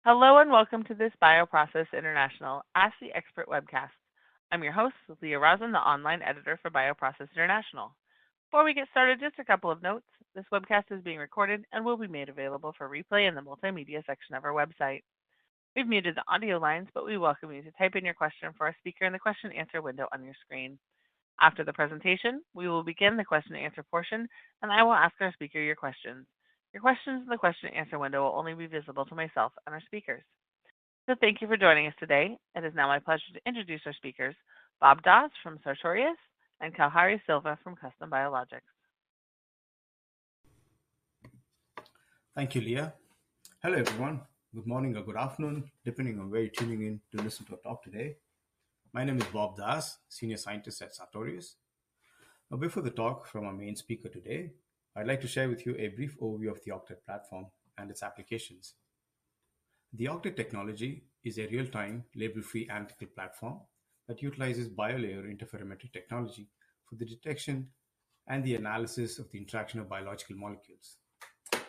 Hello and welcome to this BioProcess International Ask the Expert webcast. I'm your host, Leah Rosen, the online editor for BioProcess International. Before we get started, just a couple of notes. This webcast is being recorded and will be made available for replay in the multimedia section of our website. We've muted the audio lines, but we welcome you to type in your question for our speaker in the question and answer window on your screen. After the presentation, we will begin the question and answer portion, and I will ask our speaker your questions. Your questions in the question and answer window will only be visible to myself and our speakers. So thank you for joining us today. It is now my pleasure to introduce our speakers, Bob Dawes from Sartorius and Kalhari Silva from Custom Biologics. Thank you, Leah. Hello, everyone. Good morning or good afternoon, depending on where you're tuning in to listen to a talk today. My name is Bob Dawes, Senior Scientist at Sartorius. Now, before the talk from our main speaker today, I'd like to share with you a brief overview of the Octet platform and its applications. The Octet technology is a real-time, label-free analytical platform that utilizes biolayer interferometry technology for the detection and the analysis of the interaction of biological molecules.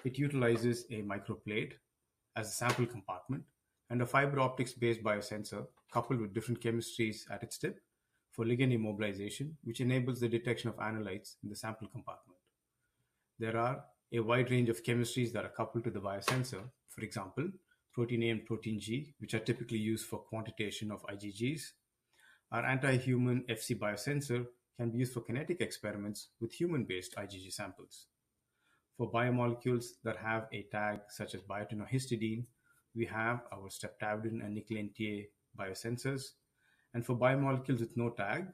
It utilizes a microplate as a sample compartment and a fiber optics-based biosensor coupled with different chemistries at its tip for ligand immobilization, which enables the detection of analytes in the sample compartment. There are a wide range of chemistries that are coupled to the biosensor. For example, protein A and protein G, which are typically used for quantitation of IgGs. Our anti-human Fc biosensor can be used for kinetic experiments with human-based IgG samples. For biomolecules that have a tag such as biotin or histidine, we have our streptavidin and nickel NTA biosensors. And for biomolecules with no tag,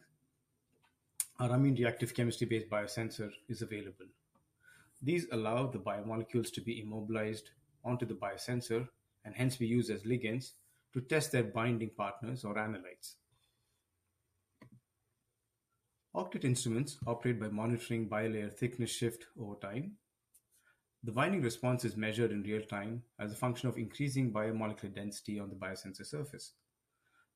our amine reactive chemistry-based biosensor is available. These allow the biomolecules to be immobilized onto the biosensor and hence be used as ligands to test their binding partners or analytes. Octet instruments operate by monitoring biolayer thickness shift over time. The binding response is measured in real time as a function of increasing biomolecular density on the biosensor surface.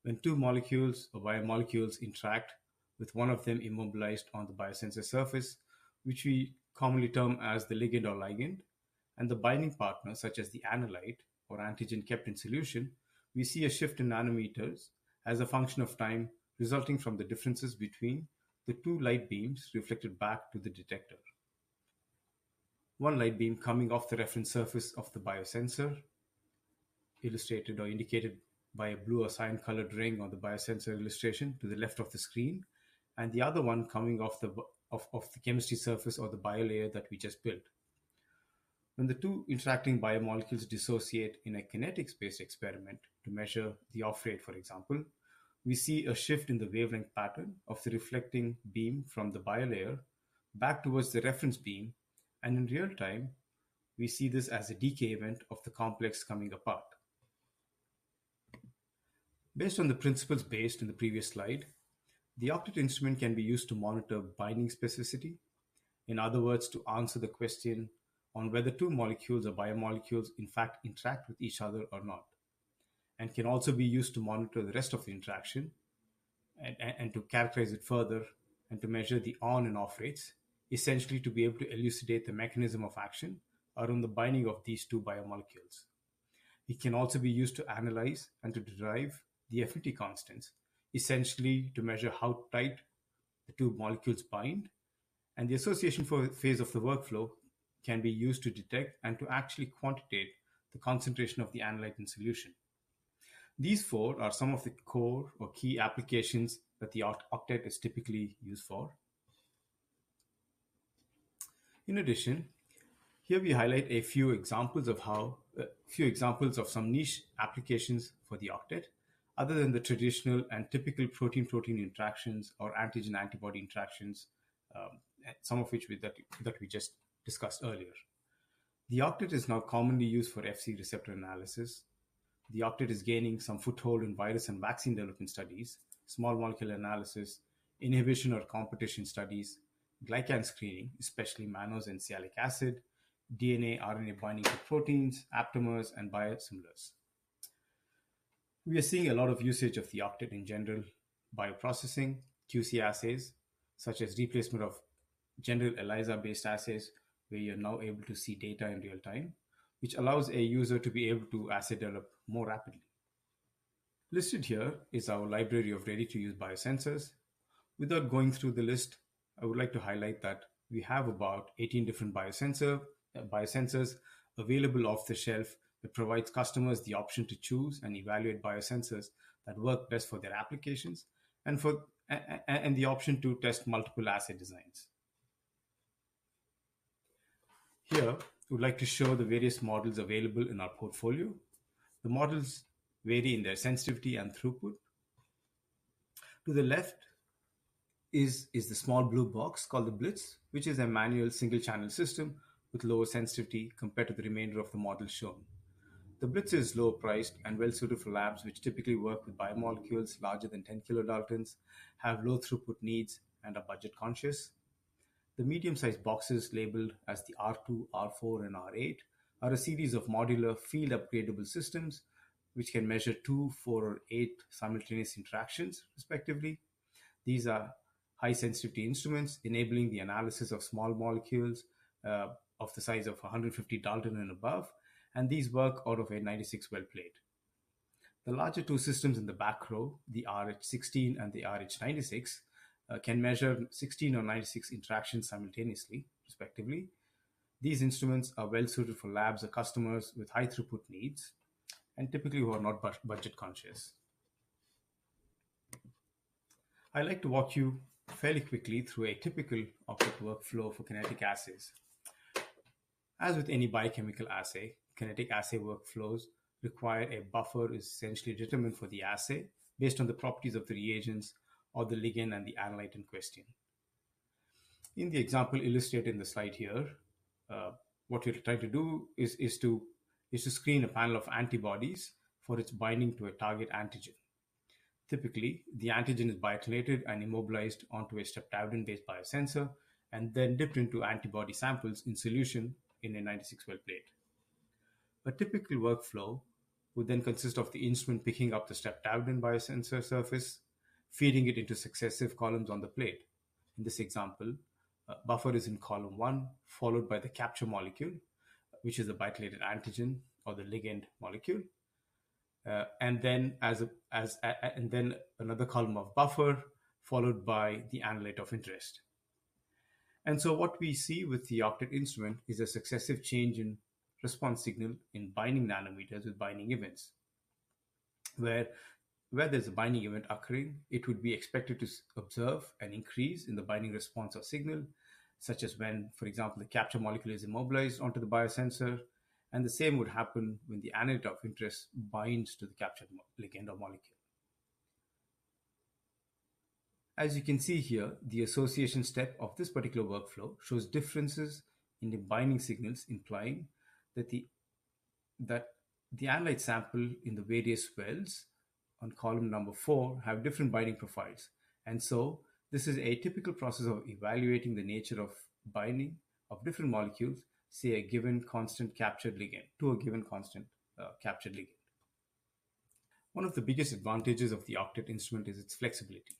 When two molecules or biomolecules interact with one of them immobilized on the biosensor surface, which we commonly term as the ligand or ligand, and the binding partner, such as the analyte or antigen kept in solution, we see a shift in nanometers as a function of time resulting from the differences between the two light beams reflected back to the detector. One light beam coming off the reference surface of the biosensor, illustrated or indicated by a blue or cyan-colored ring on the biosensor illustration to the left of the screen, and the other one coming off the chemistry surface or the biolayer that we just built. When the two interacting biomolecules dissociate in a kinetics-based experiment to measure the off rate, for example, we see a shift in the wavelength pattern of the reflecting beam from the biolayer back towards the reference beam, and in real time, we see this as a decay event of the complex coming apart. Based on the principles based in the previous slide, the Octet instrument can be used to monitor binding specificity. In other words, to answer the question on whether two molecules or biomolecules in fact interact with each other or not, and can also be used to monitor the rest of the interaction and to characterize it further and to measure the on and off rates, essentially to be able to elucidate the mechanism of action around the binding of these two biomolecules. It can also be used to analyze and to derive the affinity constants, essentially to measure how tight the two molecules bind, and the association phase of the workflow can be used to detect and to actually quantitate the concentration of the analyte in solution. These four are some of the core or key applications that the Octet is typically used for. In addition, here we highlight a few examples of some niche applications for the Octet, other than the traditional and typical protein-protein interactions or antigen-antibody interactions, some of which that we just discussed earlier. The Octet is now commonly used for Fc receptor analysis. The Octet is gaining some foothold in virus and vaccine development studies, small molecule analysis, inhibition or competition studies, glycan screening, especially mannose and sialic acid, DNA, RNA binding to proteins, aptamers, and biosimilars. We are seeing a lot of usage of the Octet in general bioprocessing, QC assays, such as replacement of general ELISA-based assays, where you're now able to see data in real time, which allows a user to be able to assay develop more rapidly. Listed here is our library of ready-to-use biosensors. Without going through the list, I would like to highlight that we have about 18 different biosensors available off the shelf that provides customers the option to choose and evaluate biosensors that work best for their applications and the option to test multiple assay designs. Here, we would like to show the various models available in our portfolio. The models vary in their sensitivity and throughput. To the left is the small blue box called the Blitz, which is a manual single-channel system with lower sensitivity compared to the remainder of the models shown. The Blitz is low priced and well suited for labs which typically work with biomolecules larger than 10 kilodaltons, have low throughput needs, and are budget conscious. The medium-sized boxes labeled as the R2, R4, and R8 are a series of modular field upgradable systems which can measure 2, 4, or 8 simultaneous interactions, respectively. These are high sensitivity instruments enabling the analysis of small molecules of the size of 150 Dalton and above, and these work out of a 96 well plate. The larger two systems in the back row, the RH16 and the RH96, can measure 16 or 96 interactions simultaneously, respectively. These instruments are well suited for labs or customers with high throughput needs and typically who are not budget conscious. I'd like to walk you fairly quickly through a typical Octet workflow for kinetic assays. As with any biochemical assay, kinetic assay workflows require a buffer is essentially determined for the assay based on the properties of the reagents or the ligand and the analyte in question. In the example illustrated in the slide here, what we're trying to do is to screen a panel of antibodies for its binding to a target antigen. Typically, the antigen is biochelated and immobilized onto a streptavidin-based biosensor and then dipped into antibody samples in solution in a 96 well plate. A typical workflow would then consist of the instrument picking up the streptavidin biosensor surface, feeding it into successive columns on the plate. In this example, buffer is in column 1, followed by the capture molecule, which is the biochelated antigen or the ligand molecule. And then and then another column of buffer followed by the analyte of interest. And so what we see with the Octet instrument is a successive change in response signal in binding nanometers with binding events. Where there's a binding event occurring, it would be expected to observe an increase in the binding response or signal, such as when, for example, the capture molecule is immobilized onto the biosensor. And the same would happen when the analyte of interest binds to the captured ligand or molecule. As you can see here, the association step of this particular workflow shows differences in the binding signals, implying that the analyte sample in the various wells on column number 4 have different binding profiles. And so this is a typical process of evaluating the nature of binding of different molecules, say a given constant captured ligand to a given constant captured ligand. One of the biggest advantages of the Octet instrument is its flexibility.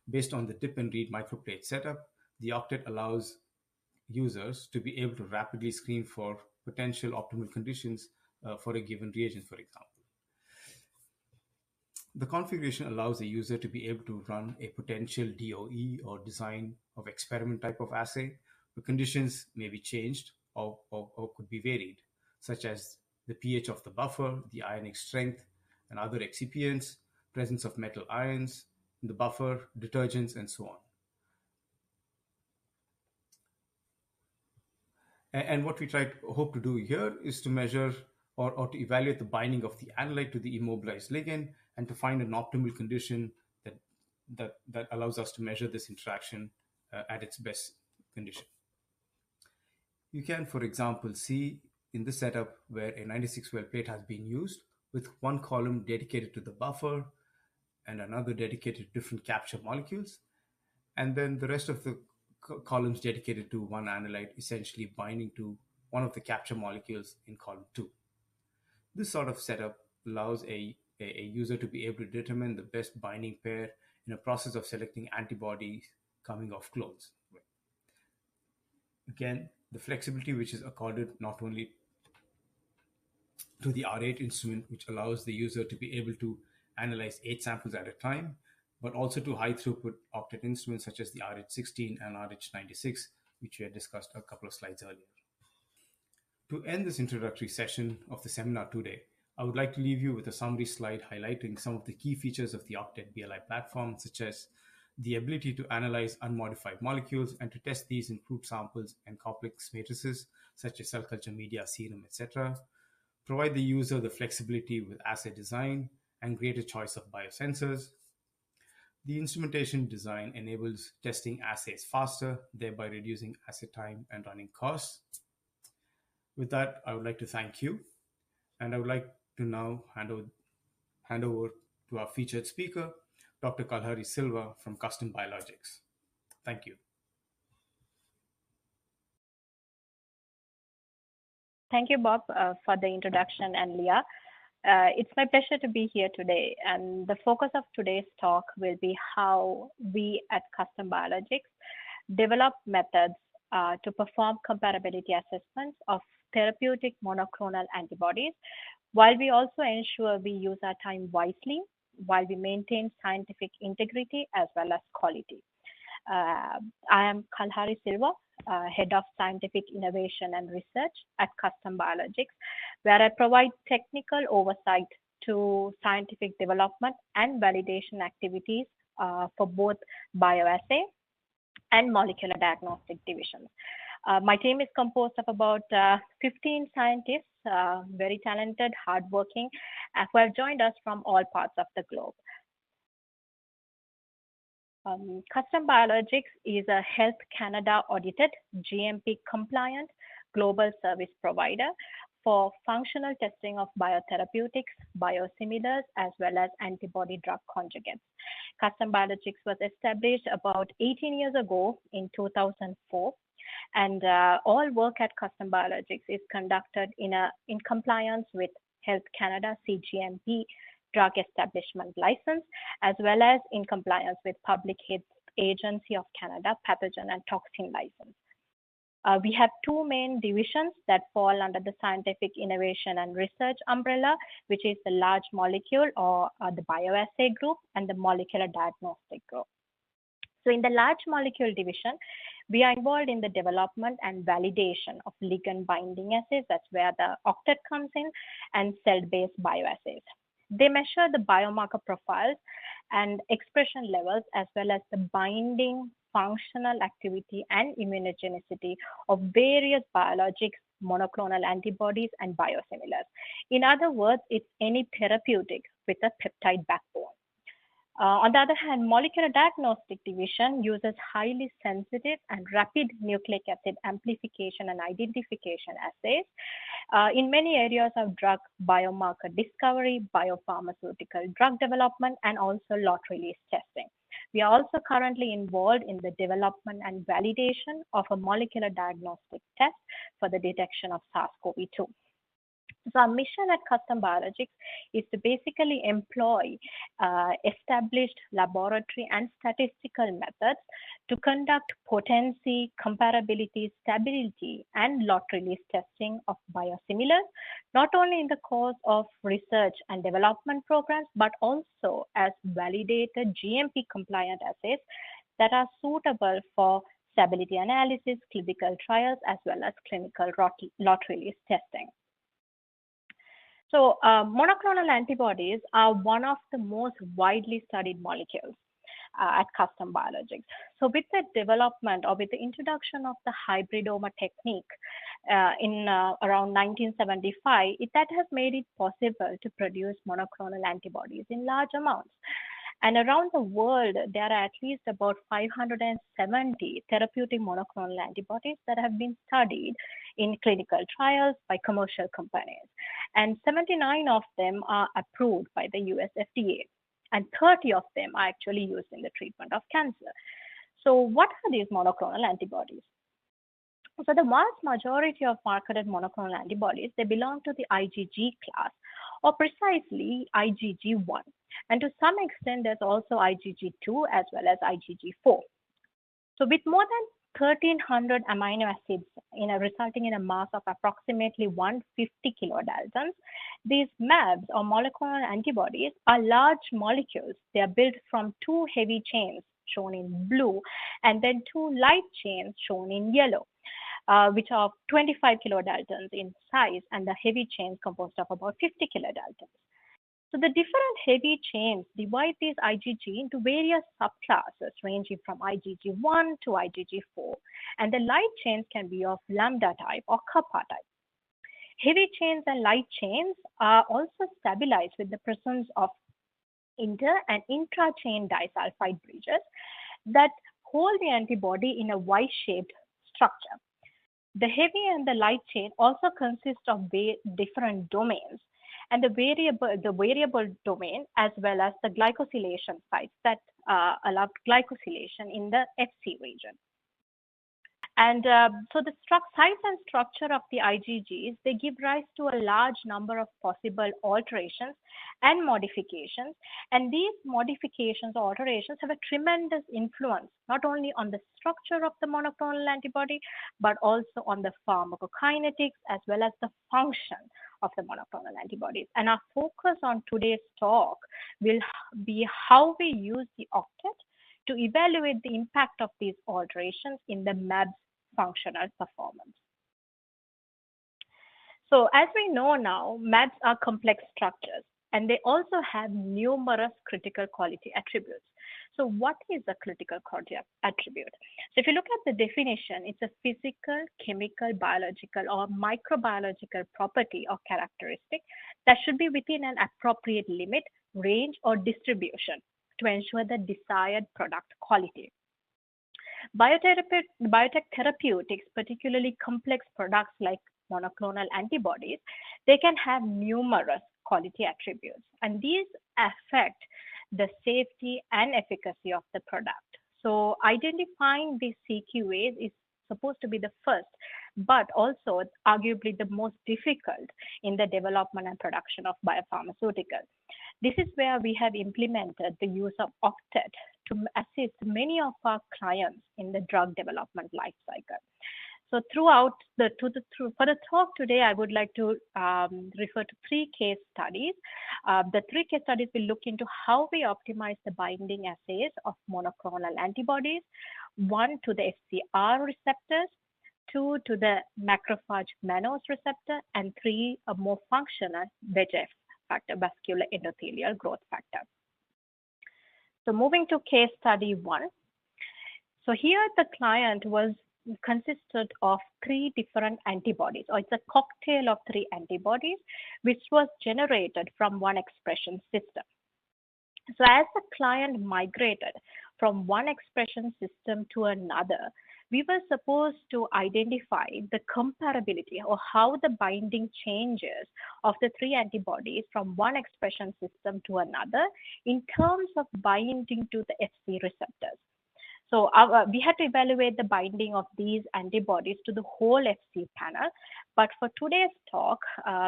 Based on the dip and read microplate setup, the Octet allows users to be able to rapidly screen for potential optimal conditions for a given reagent, for example. The configuration allows the user to be able to run a potential DOE or design of experiment type of assay. The conditions may be changed or could be varied, such as the pH of the buffer, the ionic strength, and other excipients, presence of metal ions in the buffer, detergents, and so on. And what we hope to do here is to measure or to evaluate the binding of the analyte to the immobilized ligand and to find an optimal condition that allows us to measure this interaction at its best condition. You can, for example, see in this setup where a 96 well plate has been used with one column dedicated to the buffer and another dedicated to different capture molecules, and then the rest of the columns dedicated to one analyte essentially binding to one of the capture molecules in column 2. This sort of setup allows a user to be able to determine the best binding pair in a process of selecting antibodies coming off clones. Again, the flexibility which is accorded not only to the R8 instrument, which allows the user to be able to analyze 8 samples at a time, but also to high throughput octet instruments such as the RH16 and RH96, which we had discussed a couple of slides earlier. To end this introductory session of the seminar today, I would like to leave you with a summary slide highlighting some of the key features of the Octet BLI platform, such as the ability to analyze unmodified molecules and to test these in crude samples and complex matrices, such as cell culture media, serum, etc. Provide the user the flexibility with assay design and greater choice of biosensors. The instrumentation design enables testing assays faster, thereby reducing assay time and running costs. With that, I would like to thank you, and I would like to now hand over to our featured speaker, Dr. Kalhari Silva from Custom Biologics. Thank you. Thank you, Bob, for the introduction, and Leah. It's my pleasure to be here today, and the focus of today's talk will be how we at Custom Biologics develop methods to perform comparability assessments of therapeutic monoclonal antibodies, while we also ensure we use our time wisely, while we maintain scientific integrity as well as quality. I am Kalhari Silva, Head of Scientific Innovation and Research at Custom Biologics, where I provide technical oversight to scientific development and validation activities for both bioassay and molecular diagnostic divisions. My team is composed of about 15 scientists, very talented, hardworking, who have joined us from all parts of the globe. Custom Biologics is a Health Canada audited, GMP compliant global service provider for functional testing of biotherapeutics, biosimilars, as well as antibody drug conjugates. Custom Biologics was established about 18 years ago in 2004, and all work at Custom Biologics is conducted in compliance with Health Canada CGMP drug establishment license, as well as in compliance with Public Health Agency of Canada pathogen and toxin license. We have two main divisions that fall under the scientific innovation and research umbrella, which is the large molecule or the bioassay group and the molecular diagnostic group. So in the large molecule division, we are involved in the development and validation of ligand binding assays. That's where the octet comes in, and cell-based bioassays. They measure the biomarker profiles and expression levels, as well as the binding, functional activity, and immunogenicity of various biologics, monoclonal antibodies, and biosimilars. In other words, it's any therapeutic with a peptide backbone. On the other hand, molecular diagnostic division uses highly sensitive and rapid nucleic acid amplification and identification assays in many areas of drug biomarker discovery, biopharmaceutical drug development, and also lot release testing. We are also currently involved in the development and validation of a molecular diagnostic test for the detection of SARS-CoV-2. So our mission at Custom Biologics is to basically employ established laboratory and statistical methods to conduct potency, comparability, stability, and lot release testing of biosimilars, not only in the course of research and development programs, but also as validated GMP compliant assays that are suitable for stability analysis, clinical trials, as well as clinical lot release testing. So monoclonal antibodies are one of the most widely studied molecules at Custom Biologics. So with the development or with the introduction of the hybridoma technique in around 1975, that has made it possible to produce monoclonal antibodies in large amounts. And around the world, there are at least about 570 therapeutic monoclonal antibodies that have been studied in clinical trials by commercial companies. And 79 of them are approved by the US FDA, and 30 of them are actually used in the treatment of cancer. So what are these monoclonal antibodies? So the vast majority of marketed monoclonal antibodies, they belong to the IgG class, or precisely IgG1. And to some extent, there's also IgG2 as well as IgG4. So with more 1,300 amino acids resulting in a mass of approximately 150 kilodaltons. These MABs or monoclonal antibodies are large molecules. They are built from two heavy chains shown in blue and then two light chains shown in yellow, which are 25 kilodaltons in size, and the heavy chains composed of about 50 kilodaltons. So the different heavy chains divide these IgG into various subclasses ranging from IgG1 to IgG4, and the light chains can be of lambda type or kappa type. Heavy chains and light chains are also stabilized with the presence of inter and intra-chain disulfide bridges that hold the antibody in a Y-shaped structure. The heavy and the light chain also consist of different domains, and the variable domain as well as the glycosylation sites that allow glycosylation in the Fc region. And so the size and structure of the IgGs, they give rise to a large number of possible alterations and modifications. And these modifications or alterations have a tremendous influence, not only on the structure of the monoclonal antibody, but also on the pharmacokinetics as well as the function of the monoclonal antibodies. And our focus on today's talk will be how we use the octet to evaluate the impact of these alterations in the MAB's functional performance. So as we know now, MABs are complex structures and they also have numerous critical quality attributes. So what is a critical quality attribute? So if you look at the definition, it's a physical, chemical, biological, or microbiological property or characteristic that should be within an appropriate limit, range, or distribution to ensure the desired product quality. Biotech therapeutics, particularly complex products like monoclonal antibodies, they can have numerous quality attributes, and these affect the safety and efficacy of the product. So identifying these CQAs is supposed to be the first, but also arguably the most difficult in the development and production of biopharmaceuticals. This is where we have implemented the use of octet to assist many of our clients in the drug development life cycle. So for the talk today, I would like to refer to three case studies. The three case studies will look into how we optimize the binding assays of monoclonal antibodies, one to the FcR receptors, two to the macrophage mannose receptor, and three a more functional VEGF factor, vascular endothelial growth factor. So moving to case study one. So here the client consisted of three different antibodies, or it's a cocktail of three antibodies, which was generated from one expression system. So as the client migrated from one expression system to another, we were supposed to identify the comparability or how the binding changes of the three antibodies from one expression system to another in terms of binding to the Fc receptors. So we had to evaluate the binding of these antibodies to the whole Fc panel. But for today's talk,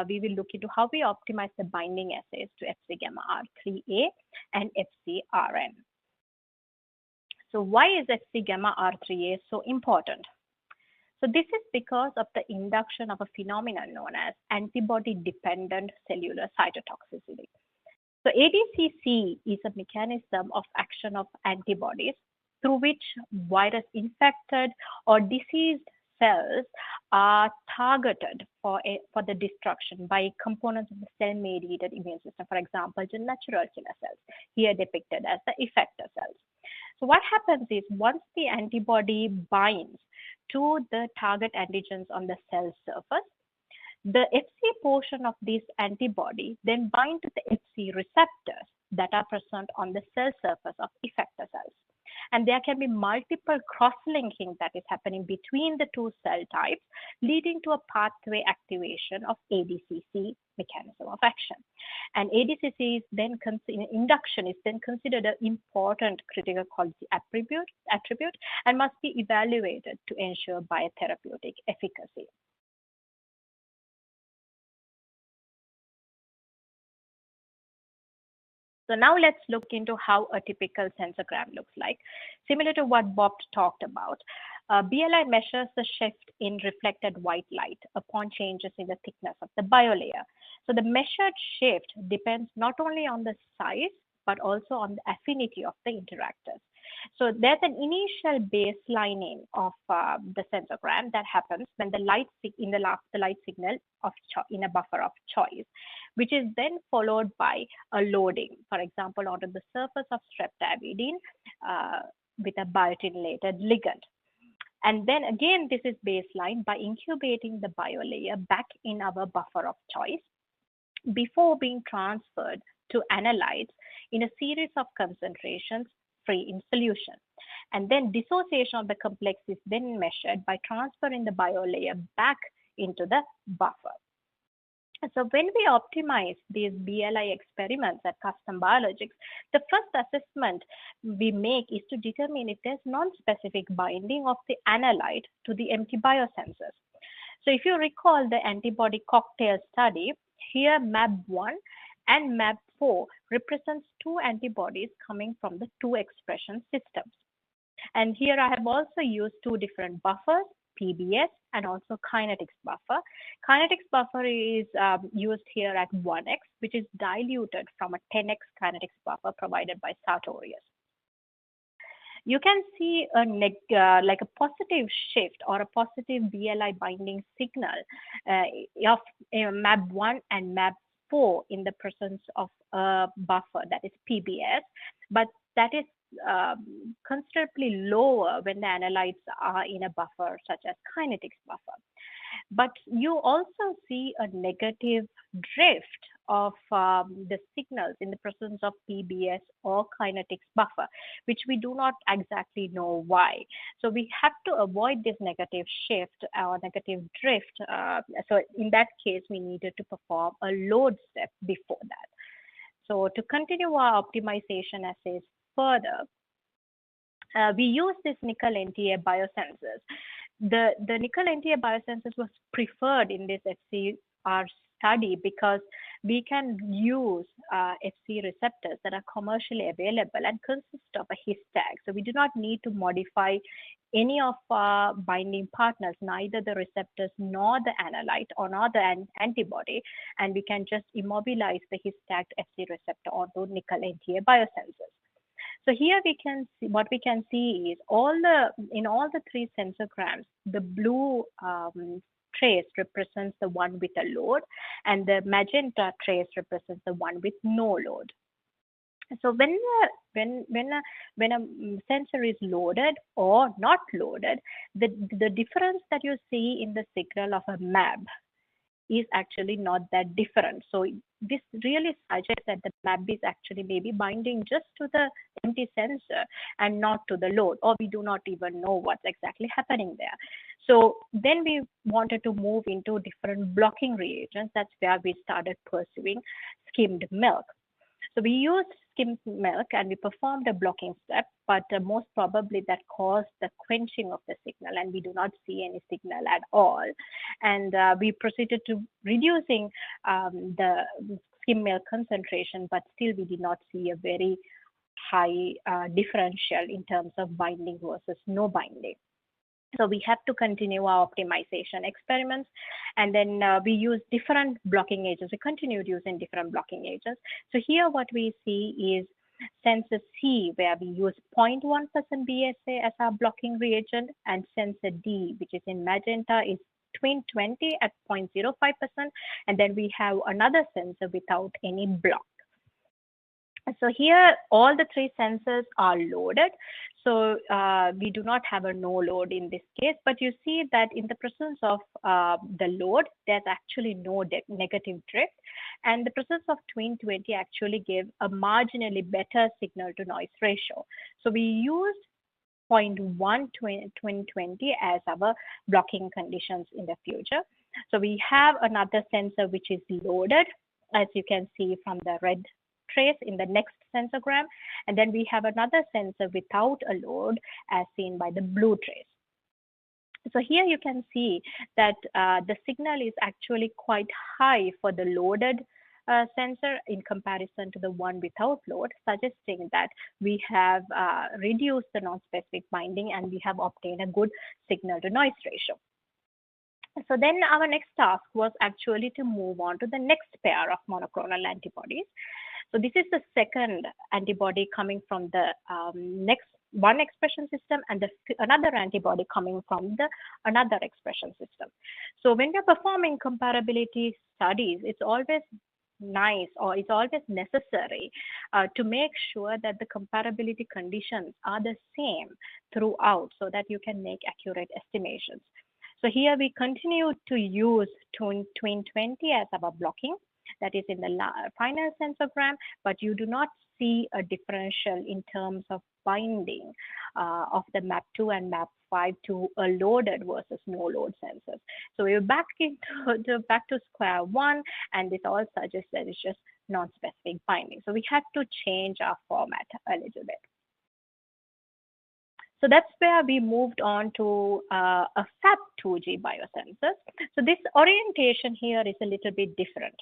we will look into how we optimize the binding assays to Fc gamma R3A and FcRn. So why is Fc gamma R3A so important? So this is because of the induction of a phenomenon known as antibody-dependent cellular cytotoxicity. So ADCC is a mechanism of action of antibodies through which virus-infected or diseased cells are targeted for the destruction by components of the cell-mediated immune system, for example, the natural killer cells, here depicted as the effector cells. So what happens is once the antibody binds to the target antigens on the cell surface, the Fc portion of this antibody then bind to the Fc receptors that are present on the cell surface of effector cells. And there can be multiple cross-linking that is happening between the two cell types, leading to a pathway activation of ADCC mechanism of action. And ADCC is then induction is then considered an important critical quality attribute and must be evaluated to ensure biotherapeutic efficacy. So now let's look into how a typical sensorgram looks like. Similar to what Bob talked about, BLI measures the shift in reflected white light upon changes in the thickness of the biolayer. So the measured shift depends not only on the size, but also on the affinity of the interactors. So there's an initial baselining of the sensogram that happens when the the light signal in a buffer of choice, which is then followed by a loading, for example, onto the surface of streptavidin with a biotinylated ligand. And then again, this is baseline by incubating the biolayer back in our buffer of choice before being transferred to analytes in a series of concentrations free in solution. And then dissociation of the complex is then measured by transferring the biolayer back into the buffer. So when we optimize these BLI experiments at Custom Biologics, the first assessment we make is to determine if there's non-specific binding of the analyte to the empty biosensors. So if you recall the antibody cocktail study, here MAB1 and MAB4 represents two antibodies coming from the two expression systems. And here I have also used two different buffers, PBS and also kinetics buffer. Kinetics buffer is used here at 1x, which is diluted from a 10x kinetics buffer provided by Sartorius. You can see like a positive shift or a positive BLI binding signal of MAB1 and MAB4 in the presence of a buffer that is PBS, but that is considerably lower when the analytes are in a buffer such as kinetics buffer. But you also see a negative drift of the signals in the presence of PBS or kinetics buffer, which we do not exactly know why. So we have to avoid this negative shift or negative drift. So in that case, we needed to perform a load step before that. So to continue our optimization assays further, we use this nickel NTA biosensors. The nickel NTA biosensors was preferred in this FCR study because we can use FC receptors that are commercially available and consist of a his tag. So we do not need to modify any of our binding partners, neither the receptors nor the analyte or nor the antibody, and we can just immobilize the his tagged FC receptor onto nickel NTA biosensors. So here we can see what we can see is in all the three sensograms, the blue trace represents the one with a load, and the magenta trace represents the one with no load. So when a sensor is loaded or not loaded, the difference that you see in the signal of a MAB is actually not that different. So this really suggests that the MAB is actually maybe binding just to the empty sensor and not to the load, or we do not even know what's exactly happening there. So then we wanted to move into different blocking reagents. That's where we started pursuing skimmed milk. So we used skimmed milk and we performed a blocking step, but most probably that caused the quenching of the signal, and we do not see any signal at all. And we proceeded to reducing the skim milk concentration, but still we did not see a very high differential in terms of binding versus no binding. So we have to continue our optimization experiments, and then we use different blocking agents. We continued using different blocking agents. So here what we see is sensor C, where we use 0.1% BSA as our blocking reagent, and sensor D, which is in magenta, is twin 20 at 0.05%, and then we have another sensor without any block. So here, all the three sensors are loaded. So we do not have a no load in this case, but you see that in the presence of the load, there's actually no negative drift. And the presence of twin 20 actually gave a marginally better signal to noise ratio. So we used 0.1 twin 20 as our blocking conditions in the future. So we have another sensor which is loaded, as you can see from the red trace in the next sensogram, and then we have another sensor without a load as seen by the blue trace. So here you can see that the signal is actually quite high for the loaded sensor in comparison to the one without load, suggesting that we have reduced the non-specific binding and we have obtained a good signal to noise ratio. So then our next task was actually to move on to the next pair of monoclonal antibodies. So this is the second antibody coming from the next one expression system and another antibody coming from the another expression system. So when we're performing comparability studies, it's always nice or it's always necessary to make sure that the comparability conditions are the same throughout so that you can make accurate estimations. So here we continue to use twin 20 as our blocking, that is in the final sensogram, but you do not see a differential in terms of binding of the MAP2 and MAP5 to a loaded versus no load sensors. So we're back to square one, and this all suggests that it's just non-specific binding. So we had to change our format a little bit. So that's where we moved on to a FAB2G biosensors. So this orientation here is a little bit different,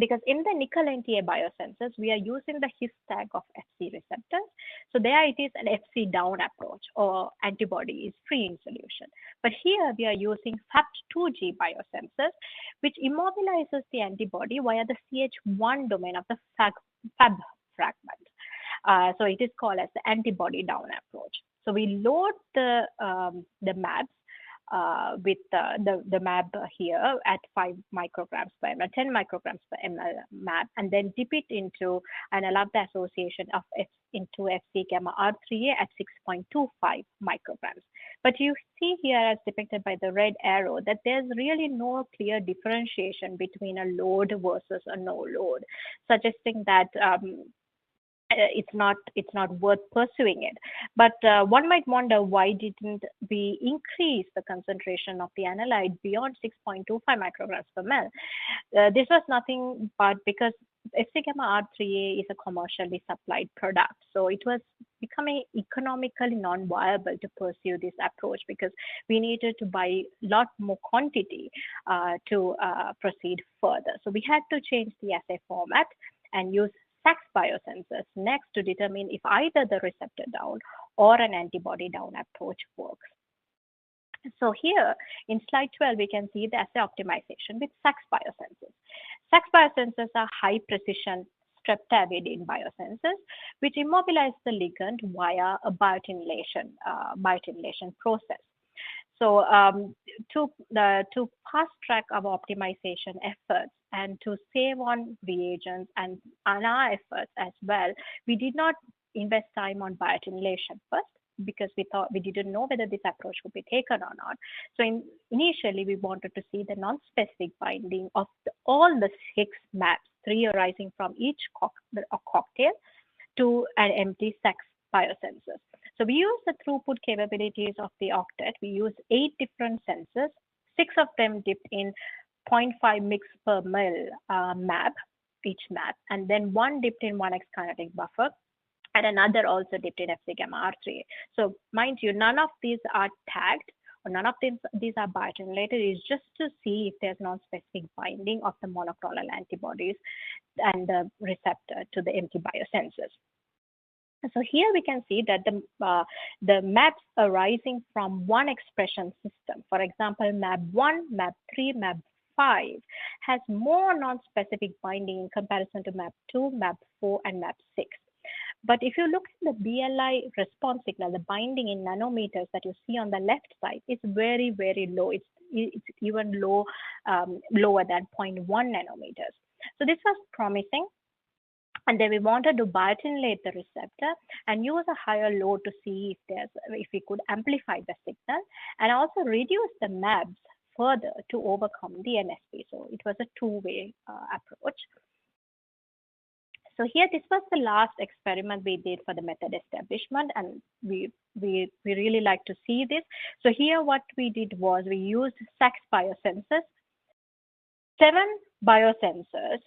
because in the nickel NTA biosensors, we are using the His tag of Fc receptors. So there it is an Fc down approach, or antibody is free in solution. But here we are using FAB2G biosensors, which immobilizes the antibody via the CH1 domain of the Fab fragment. So it is called as the antibody down approach. So we load the MABs with the MAB here at 5 micrograms per ml, 10 micrograms per ml MAB, and then dip it into and allow the association of into Fc gamma R3A at 6.25 micrograms. But you see here, as depicted by the red arrow, that there's really no clear differentiation between a load versus a no load, suggesting that it's not worth pursuing it. But one might wonder, why didn't we increase the concentration of the analyte beyond 6.25 micrograms per ml? This was nothing but because Fc gamma R3A is a commercially supplied product, so it was becoming economically non-viable to pursue this approach, because we needed to buy a lot more quantity to proceed further. So we had to change the assay format and use SAX biosensors next to determine if either the receptor down or an antibody down approach works. So here in slide 12, we can see the assay optimization with SAX biosensors. SAX biosensors are high precision streptavidin biosensors, which immobilize the ligand via a biotinylation process. So to fast track our optimization efforts and to save on reagents and on our efforts as well, we did not invest time on biotinylation first, because we didn't know whether this approach would be taken or not. So initially, we wanted to see the non-specific binding of all the 6 MAPs, 3 arising from each cocktail, to an empty SAX biosensors. So we use the throughput capabilities of the octet. We use 8 different sensors, 6 of them dipped in 0.5 mix per ml MAB, each MAB, and then 1 dipped in 1x kinetic buffer, and another also dipped in Fc gamma R3A. So mind you, none of these are tagged, or none of these are biotinylated. It's just to see if there's non-specific binding of the monoclonal antibodies and the receptor to the empty biosensors. So here we can see that the MAPs arising from one expression system, for example, MAP1, MAP3, MAP5, has more non-specific binding in comparison to MAP2, MAP4, and MAP6. But if you look at the BLI response signal, the binding in nanometers that you see on the left side is very, very low. It's even lower than 0.1 nanometers. So this was promising. And then we wanted to biotinylate the receptor and use a higher load to see if we could amplify the signal, and also reduce the MABs further to overcome the NSP. So it was a two-way approach. So here, this was the last experiment we did for the method establishment, and we really like to see this. So here, what we did was we used SAX biosensors. 7 biosensors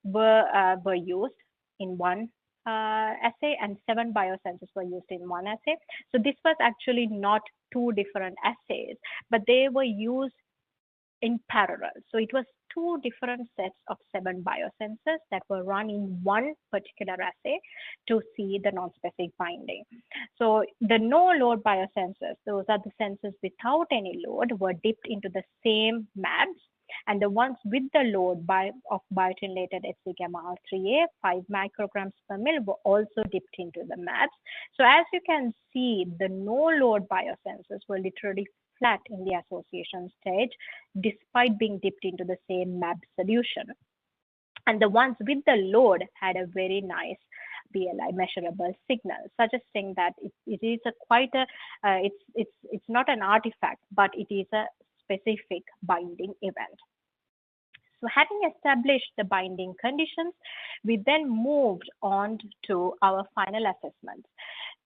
were used in one assay, and 7 biosensors were used in one assay. So this was actually not 2 different assays, but they were used in parallel. So it was two different sets of 7 biosensors that were run in one particular assay to see the non-specific binding. So the no-load biosensors, those are the sensors without any load, were dipped into the same MABs, and the ones with the load of biotin-related Fc gamma R3A, 5 micrograms per mil, were also dipped into the MABs. So as you can see, the no-load biosensors were literally flat in the association stage, despite being dipped into the same MAB solution. And the ones with the load had a very nice BLI measurable signal, suggesting that it is it's not an artifact, but it is a specific binding event. So having established the binding conditions, we then moved on to our final assessments.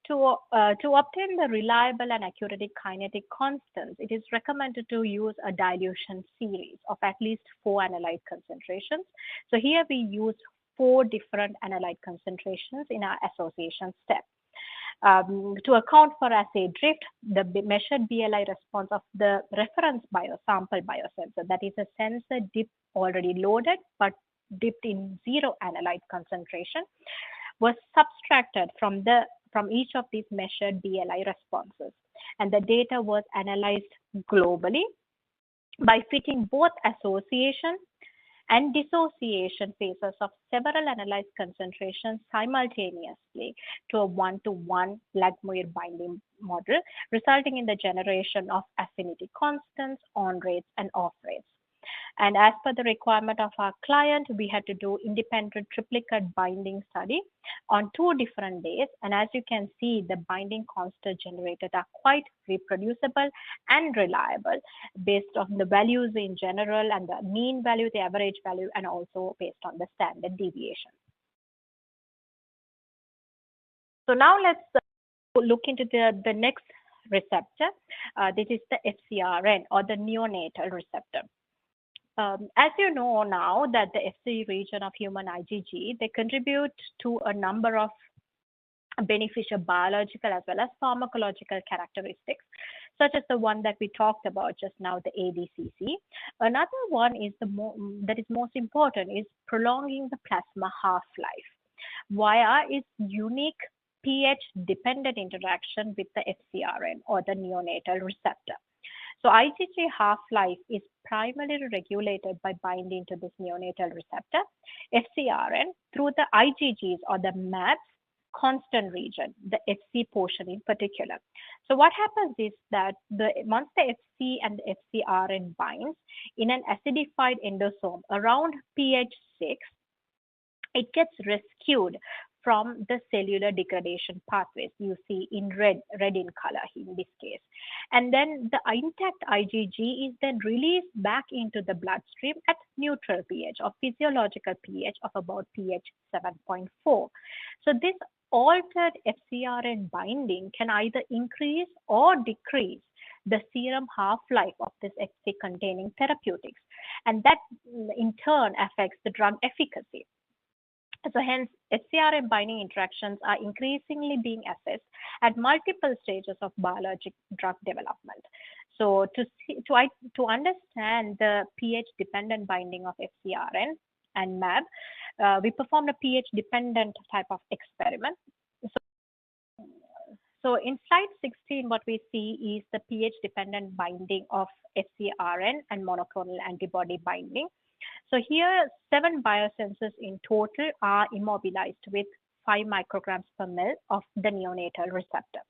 To obtain the reliable and accurate kinetic constants, it is recommended to use a dilution series of at least 4 analyte concentrations. So here we used 4 different analyte concentrations in our association step. To account for assay drift, the measured BLI response of the reference sample biosensor, that is a sensor dip already loaded but dipped in 0 analyte concentration, was subtracted from each of these measured BLI responses. And the data was analyzed globally by fitting both association and dissociation phases of several analyzed concentrations simultaneously to a 1-to-1 Lagmuir binding model, resulting in the generation of affinity constants, on rates, and off rates. And as per the requirement of our client, we had to do independent triplicate binding study on 2 different days. And as you can see, the binding constant generated are quite reproducible and reliable based on the values in general and the mean value, the average value, and also based on the standard deviation. So now let's look into the next receptor. This is the FcRn, or the neonatal receptor. As you know now that the Fc region of human IgG, they contribute to a number of beneficial biological as well as pharmacological characteristics, such as the one that we talked about just now, the ADCC. Another one is that is most important is prolonging the plasma half-life via its unique pH-dependent interaction with the FcRn, or the neonatal receptor. So IgG half-life is primarily regulated by binding to this neonatal receptor, FcRn, through the IgGs, or the MABs constant region, the Fc portion in particular. So what happens is that once the Fc and the FcRn binds in an acidified endosome around pH 6, it gets rescued from the cellular degradation pathways you see in red in color in this case. And then the intact IgG is then released back into the bloodstream at neutral pH, or physiological pH of about pH 7.4. So this altered FcRn binding can either increase or decrease the serum half-life of this Fc-containing therapeutics, and that in turn affects the drug efficacy. So hence, FcRn binding interactions are increasingly being assessed at multiple stages of biologic drug development. So to understand the pH-dependent binding of FcRn and MAB, we performed a pH-dependent type of experiment. So in slide 16, what we see is the pH-dependent binding of FcRn and monoclonal antibody binding. So here, 7 biosensors in total are immobilized with 5 micrograms per mil of the neonatal receptor,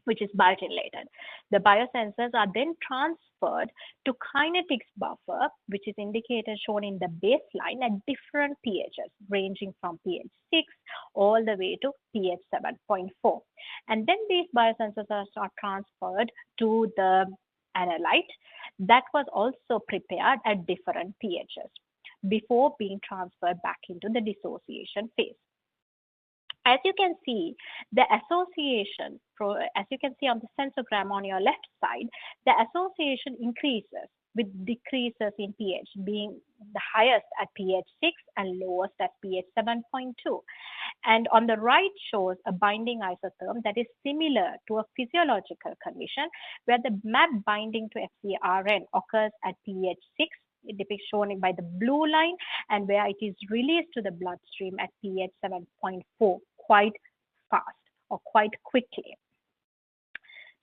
which is biotin-related. The biosensors are then transferred to kinetics buffer, which is indicated shown in the baseline at different pHs, ranging from pH 6 all the way to pH 7.4. And then these biosensors are transferred to the analyte that was also prepared at different pHs before being transferred back into the dissociation phase. As you can see, the association, as you can see on the sensogram on your left side, the association increases with decreases in pH, being the highest at pH 6 and lowest at pH 7.2. And on the right shows a binding isotherm that is similar to a physiological condition where the MAB binding to FcRn occurs at pH 6 shown by the blue line, and where it is released to the bloodstream at pH 7.4 quite fast or quite quickly.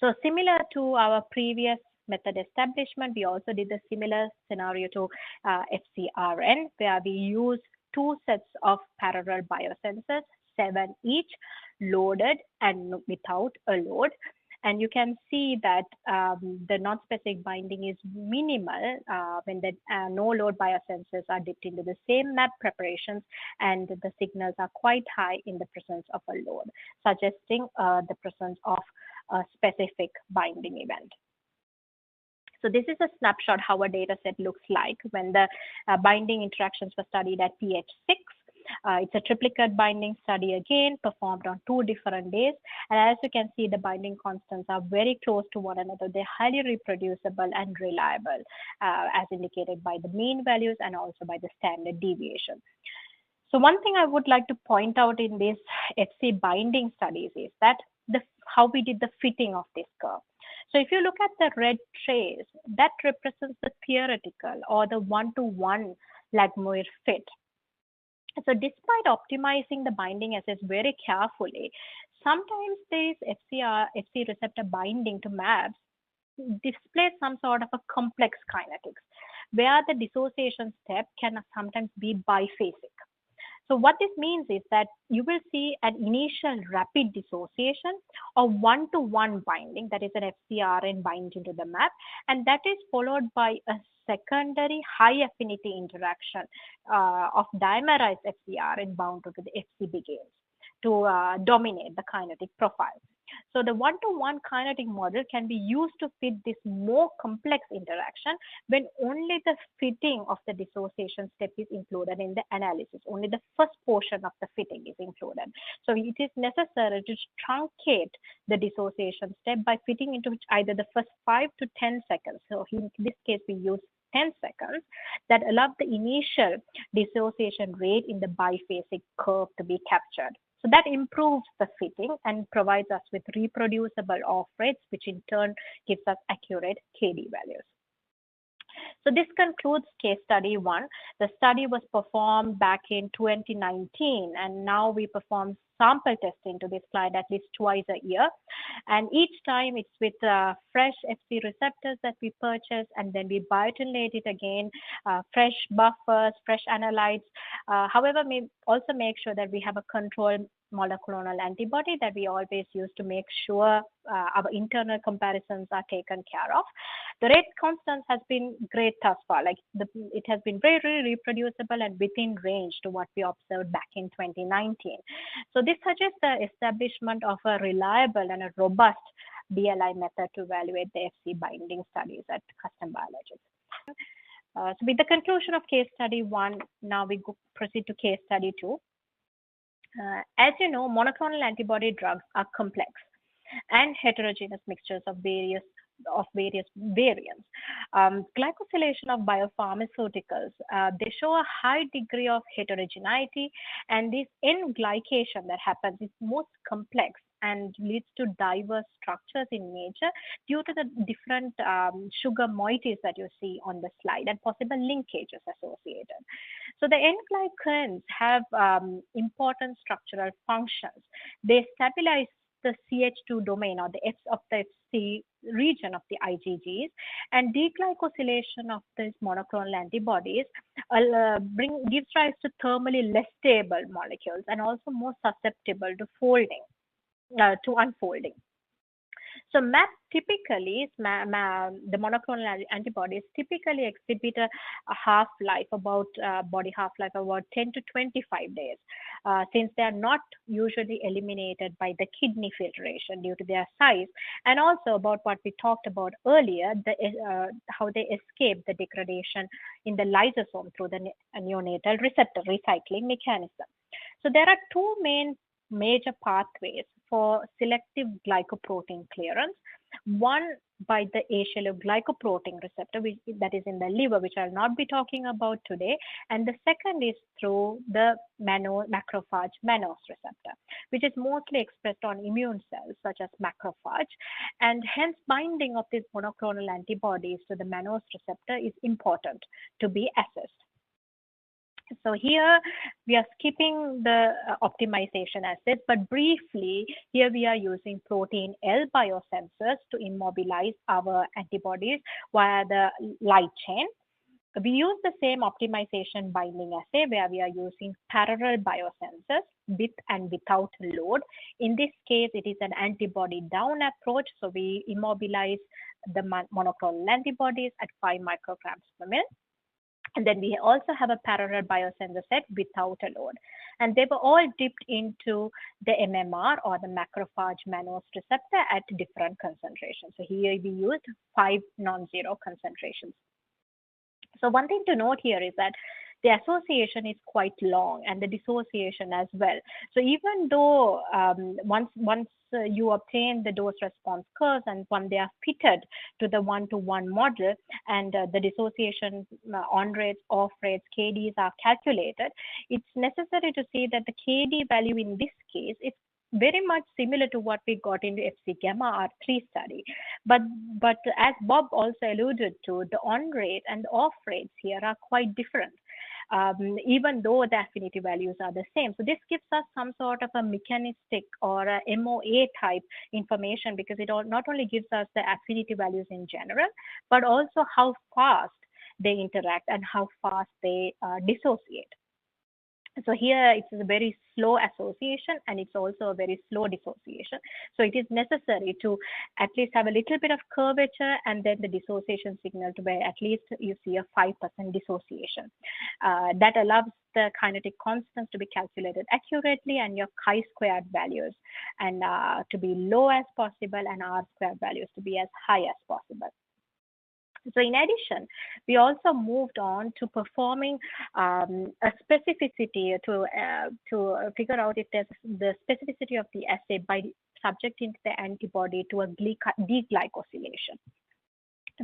So similar to our previous method establishment, we also did a similar scenario to FCRN, where we use two sets of parallel biosensors, 7 each, loaded and without a load. And you can see that the non-specific binding is minimal when the no-load biosensors are dipped into the same map preparations, and the signals are quite high in the presence of a load, suggesting the presence of a specific binding event. So this is a snapshot how a data set looks like when the binding interactions were studied at pH 6. It's a triplicate binding study again, performed on 2 different days. And as you can see, the binding constants are very close to one another. They're highly reproducible and reliable, as indicated by the mean values and also by the standard deviation. So one thing I would like to point out in these FC binding studies is that how we did the fitting of this curve. So if you look at the red trace, that represents the theoretical or the one-to-one Lagmuir fit. So despite optimizing the binding assays very carefully, sometimes these FC receptor binding to MABs displays some sort of a complex kinetics, where the dissociation step can sometimes be biphasic. So what this means is that you will see an initial rapid dissociation or one-to-one binding, that is an FcRn binding to the map, and that is followed by a secondary high affinity interaction of dimerized FcRn bound to the Fc ligands to dominate the kinetic profile. So the one-to-one kinetic model can be used to fit this more complex interaction when only the fitting of the dissociation step is included in the analysis. Only the first portion of the fitting is included. So it is necessary to truncate the dissociation step by fitting into either the first 5 to 10 seconds. So in this case, we use 10 seconds that allow the initial dissociation rate in the biphasic curve to be captured. So that improves the fitting and provides us with reproducible off rates, which in turn gives us accurate KD values. So this concludes case study 1. The study was performed back in 2019, and now we perform sample testing to this client at least twice a year. And each time it's with fresh FC receptors that we purchase, and then we biotinylate it again, fresh buffers, fresh analytes. However, we also make sure that we have a controlled monoclonal antibody that we always use to make sure our internal comparisons are taken care of. The rate constant has been great thus far. It has been very, very reproducible and within range to what we observed back in 2019. So this suggests the establishment of a reliable and a robust BLI method to evaluate the FC binding studies at Custom Biologics. So with the conclusion of case study 1, now we proceed to case study 2. As you know, monoclonal antibody drugs are complex and heterogeneous mixtures of various variants. Glycosylation of biopharmaceuticals, they show a high degree of heterogeneity, and this N-glycation that happens is most complex and leads to diverse structures in nature due to the different sugar moieties that you see on the slide and possible linkages associated. So the N-glycans have important structural functions. They stabilize the CH2 domain or the F of the FC region of the IgGs, and deglycosylation of these monoclonal antibodies gives rise to thermally less stable molecules and also more susceptible to unfolding. So MAP typically, the monoclonal antibodies typically exhibit a half-life body half-life about 10 to 25 days, since they are not usually eliminated by the kidney filtration due to their size, and also about what we talked about earlier, how they escape the degradation in the lysosome through the neonatal receptor recycling mechanism. So there are two major pathways for selective glycoprotein clearance. One by the achalloglycoprotein receptor, that is in the liver, which I'll not be talking about today. And the second is through the macrophage mannose receptor, which is mostly expressed on immune cells such as macrophage. And hence, binding of these monoclonal antibodies to the mannose receptor is important to be assessed. So here we are skipping the optimization assets, but briefly here we are using protein L biosensors to immobilize our antibodies via the light chain. We use the same optimization binding assay where we are using parallel biosensors with and without load. In this case, it is an antibody down approach. So we immobilize the monoclonal antibodies at 5 micrograms per ml. And then we also have a parallel biosensor set without a load. And they were all dipped into the MMR or the macrophage mannose receptor at different concentrations. So here we used 5 non-zero concentrations. So one thing to note here is that the association is quite long and the dissociation as well. So even though once you obtain the dose response curves and when they are fitted to the one-to-one model and the dissociation on rates, off rates, KDs are calculated, it's necessary to see that the KD value in this case is very much similar to what we got in the FC Gamma R3 study. But as Bob also alluded to, the on rate and the off rates here are quite different. Even though the affinity values are the same. So this gives us some sort of a mechanistic or a MOA type information, because it not only gives us the affinity values in general, but also how fast they interact and how fast they dissociate. So here it's a very slow association and it's also a very slow dissociation. So it is necessary to at least have a little bit of curvature and then the dissociation signal to where at least you see a 5% dissociation. That allows the kinetic constants to be calculated accurately and your chi-squared values and to be low as possible and R-squared values to be as high as possible. So in addition, we also moved on to performing a specificity to figure out if there's the specificity of the assay by subjecting the antibody to a deglycosylation.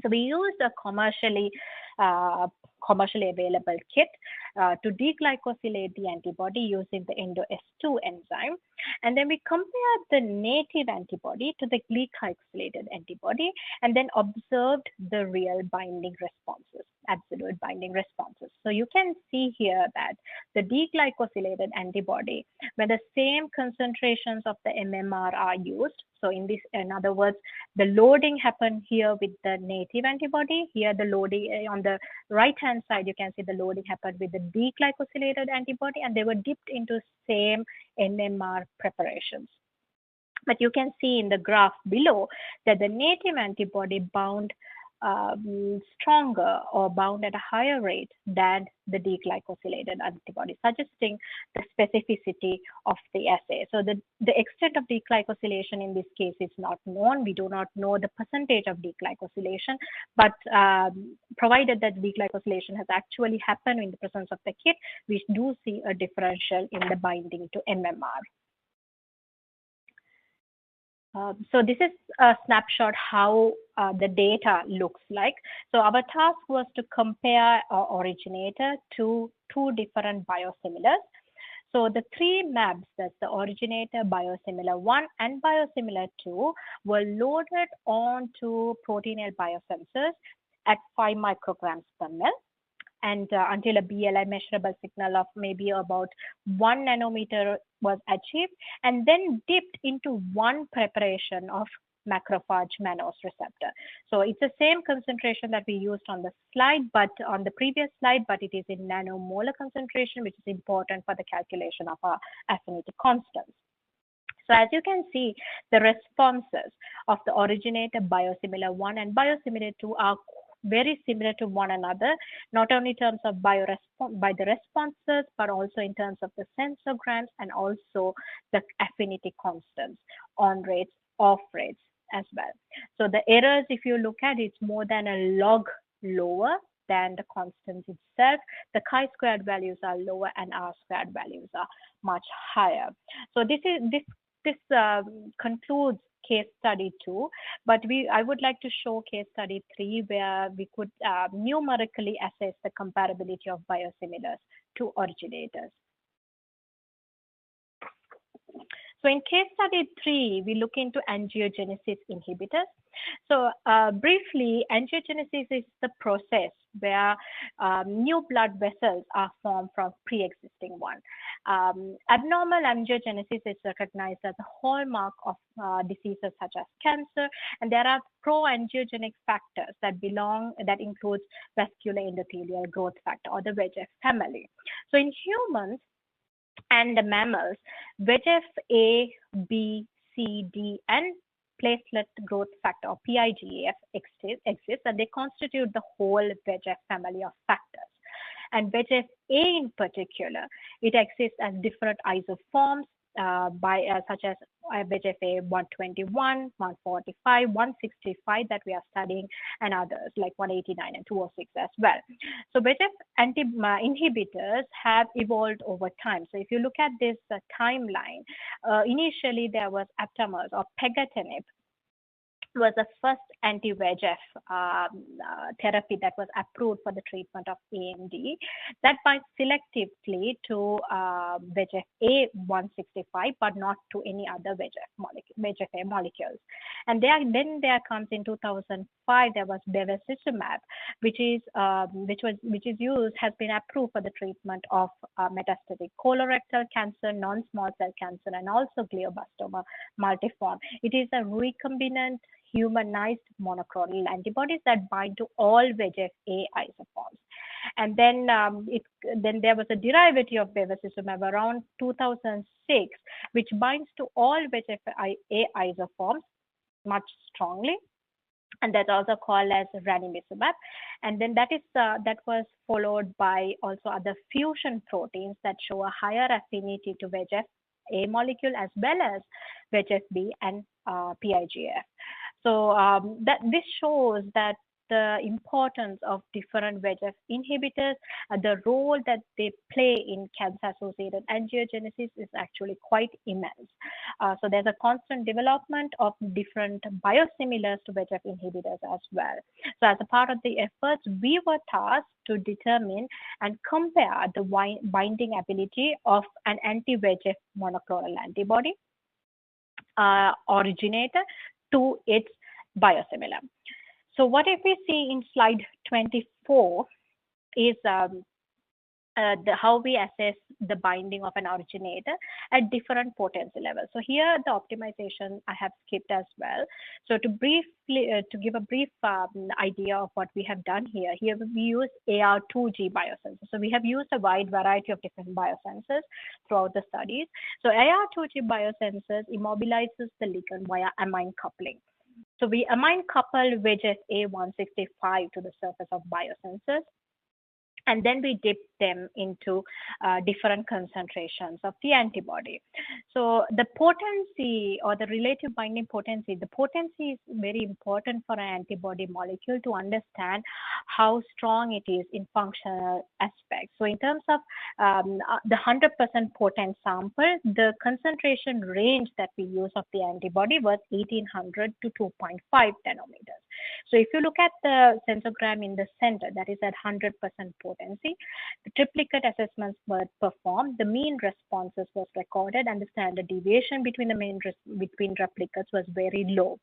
So we used a commercially available kit to deglycosylate the antibody using the endo S2 enzyme. And then we compared the native antibody to the glycosylated antibody and then observed the real binding responses, absolute binding responses. So you can see here that the deglycosylated antibody, when the same concentrations of the MMR are used, so in other words, the loading happened here with the native antibody. Here the loading on the right-hand side, you can see the loading happened with the deglycosylated antibody, and they were dipped into same MMR preparations. But you can see in the graph below that the native antibody bound stronger or bound at a higher rate than the deglycosylated antibody, suggesting the specificity of the assay. So the extent of deglycosylation in this case is not known. We do not know the percentage of deglycosylation, but provided that deglycosylation has actually happened in the presence of the kit, we do see a differential in the binding to MMR. So this is a snapshot how the data looks like. So our task was to compare our originator to two different biosimilars. So the three MABs, that's the originator, biosimilar 1 and biosimilar 2, were loaded onto protein L biosensors at 5 micrograms per ml. And until a BLI measurable signal of maybe about 1 nanometer was achieved, and then dipped into one preparation of macrophage mannose receptor. So it's the same concentration that we used on the slide, but on the previous slide, but it is in nanomolar concentration, which is important for the calculation of our affinity constants. So as you can see, the responses of the originator, biosimilar 1 and biosimilar 2 are very similar to one another, not only in terms of by the responses, but also in terms of the sensograms and also the affinity constants, on rates, off rates as well. So the errors, if you look at it, it's more than a log lower than the constants itself. The chi-squared values are lower and R-squared values are much higher. So this concludes case study 2, but I would like to show case study 3 where we could numerically assess the comparability of biosimilars to originators. So in case study 3, we look into angiogenesis inhibitors. So briefly, angiogenesis is the process where new blood vessels are formed from pre-existing one. Abnormal angiogenesis is recognized as a hallmark of diseases such as cancer, and there are pro-angiogenic factors that includes vascular endothelial growth factor or the VEGF family. So in humans and the mammals, VEGF A, B, C, D, and platelet growth factor or PIGF exists, and they constitute the whole VEGF family of factors. And VEGF A in particular, it exists as different isoforms such as VEGF A 121, 145, 165 that we are studying, and others like 189 and 206 as well. So VEGF inhibitors have evolved over time. So if you look at this timeline, initially there was Aptamers or pegatinib, was the first anti-VEGF therapy that was approved for the treatment of AMD that binds selectively to VEGF A165, but not to any other VEGF A molecules. And then there comes in 2005 there was bevacizumab, which has been approved for the treatment of metastatic colorectal cancer, non-small cell cancer, and also glioblastoma multiforme. It is a recombinant humanized monoclonal antibodies that bind to all VEGF A isoforms. And then there was a derivative of bevacizumab around 2006, which binds to all VEGF A isoforms much strongly, and that's also called as ranibizumab. And then that was followed by also other fusion proteins that show a higher affinity to VEGF A molecule as well as VEGF B and PIGF. So this shows that the importance of different VEGF inhibitors, the role that they play in cancer-associated angiogenesis is actually quite immense. So there's a constant development of different biosimilars to VEGF inhibitors as well. So as a part of the efforts, we were tasked to determine and compare the binding ability of an anti-VEGF monoclonal antibody originator to its biosimilar. So what if we see in slide 24 is how we assess the binding of an originator at different potency levels. So here the optimization I have skipped as well. So to give a brief idea of what we have done here we use AR2G biosensors. So we have used a wide variety of different biosensors throughout the studies. So AR2G biosensors immobilizes the ligand via amine coupling. So we amine couple VEGF A165 to the surface of biosensors, and then we dip them into different concentrations of the antibody. So the potency or the relative binding potency, the potency is very important for an antibody molecule to understand how strong it is in functional aspects. So in terms of the 100% potent sample, the concentration range that we use of the antibody was 1800 to 2.5 nanometers. So if you look at the sensogram in the center, that is at 100% potency, the triplicate assessments were performed, the mean responses was recorded, and the standard deviation between between replicates was very low.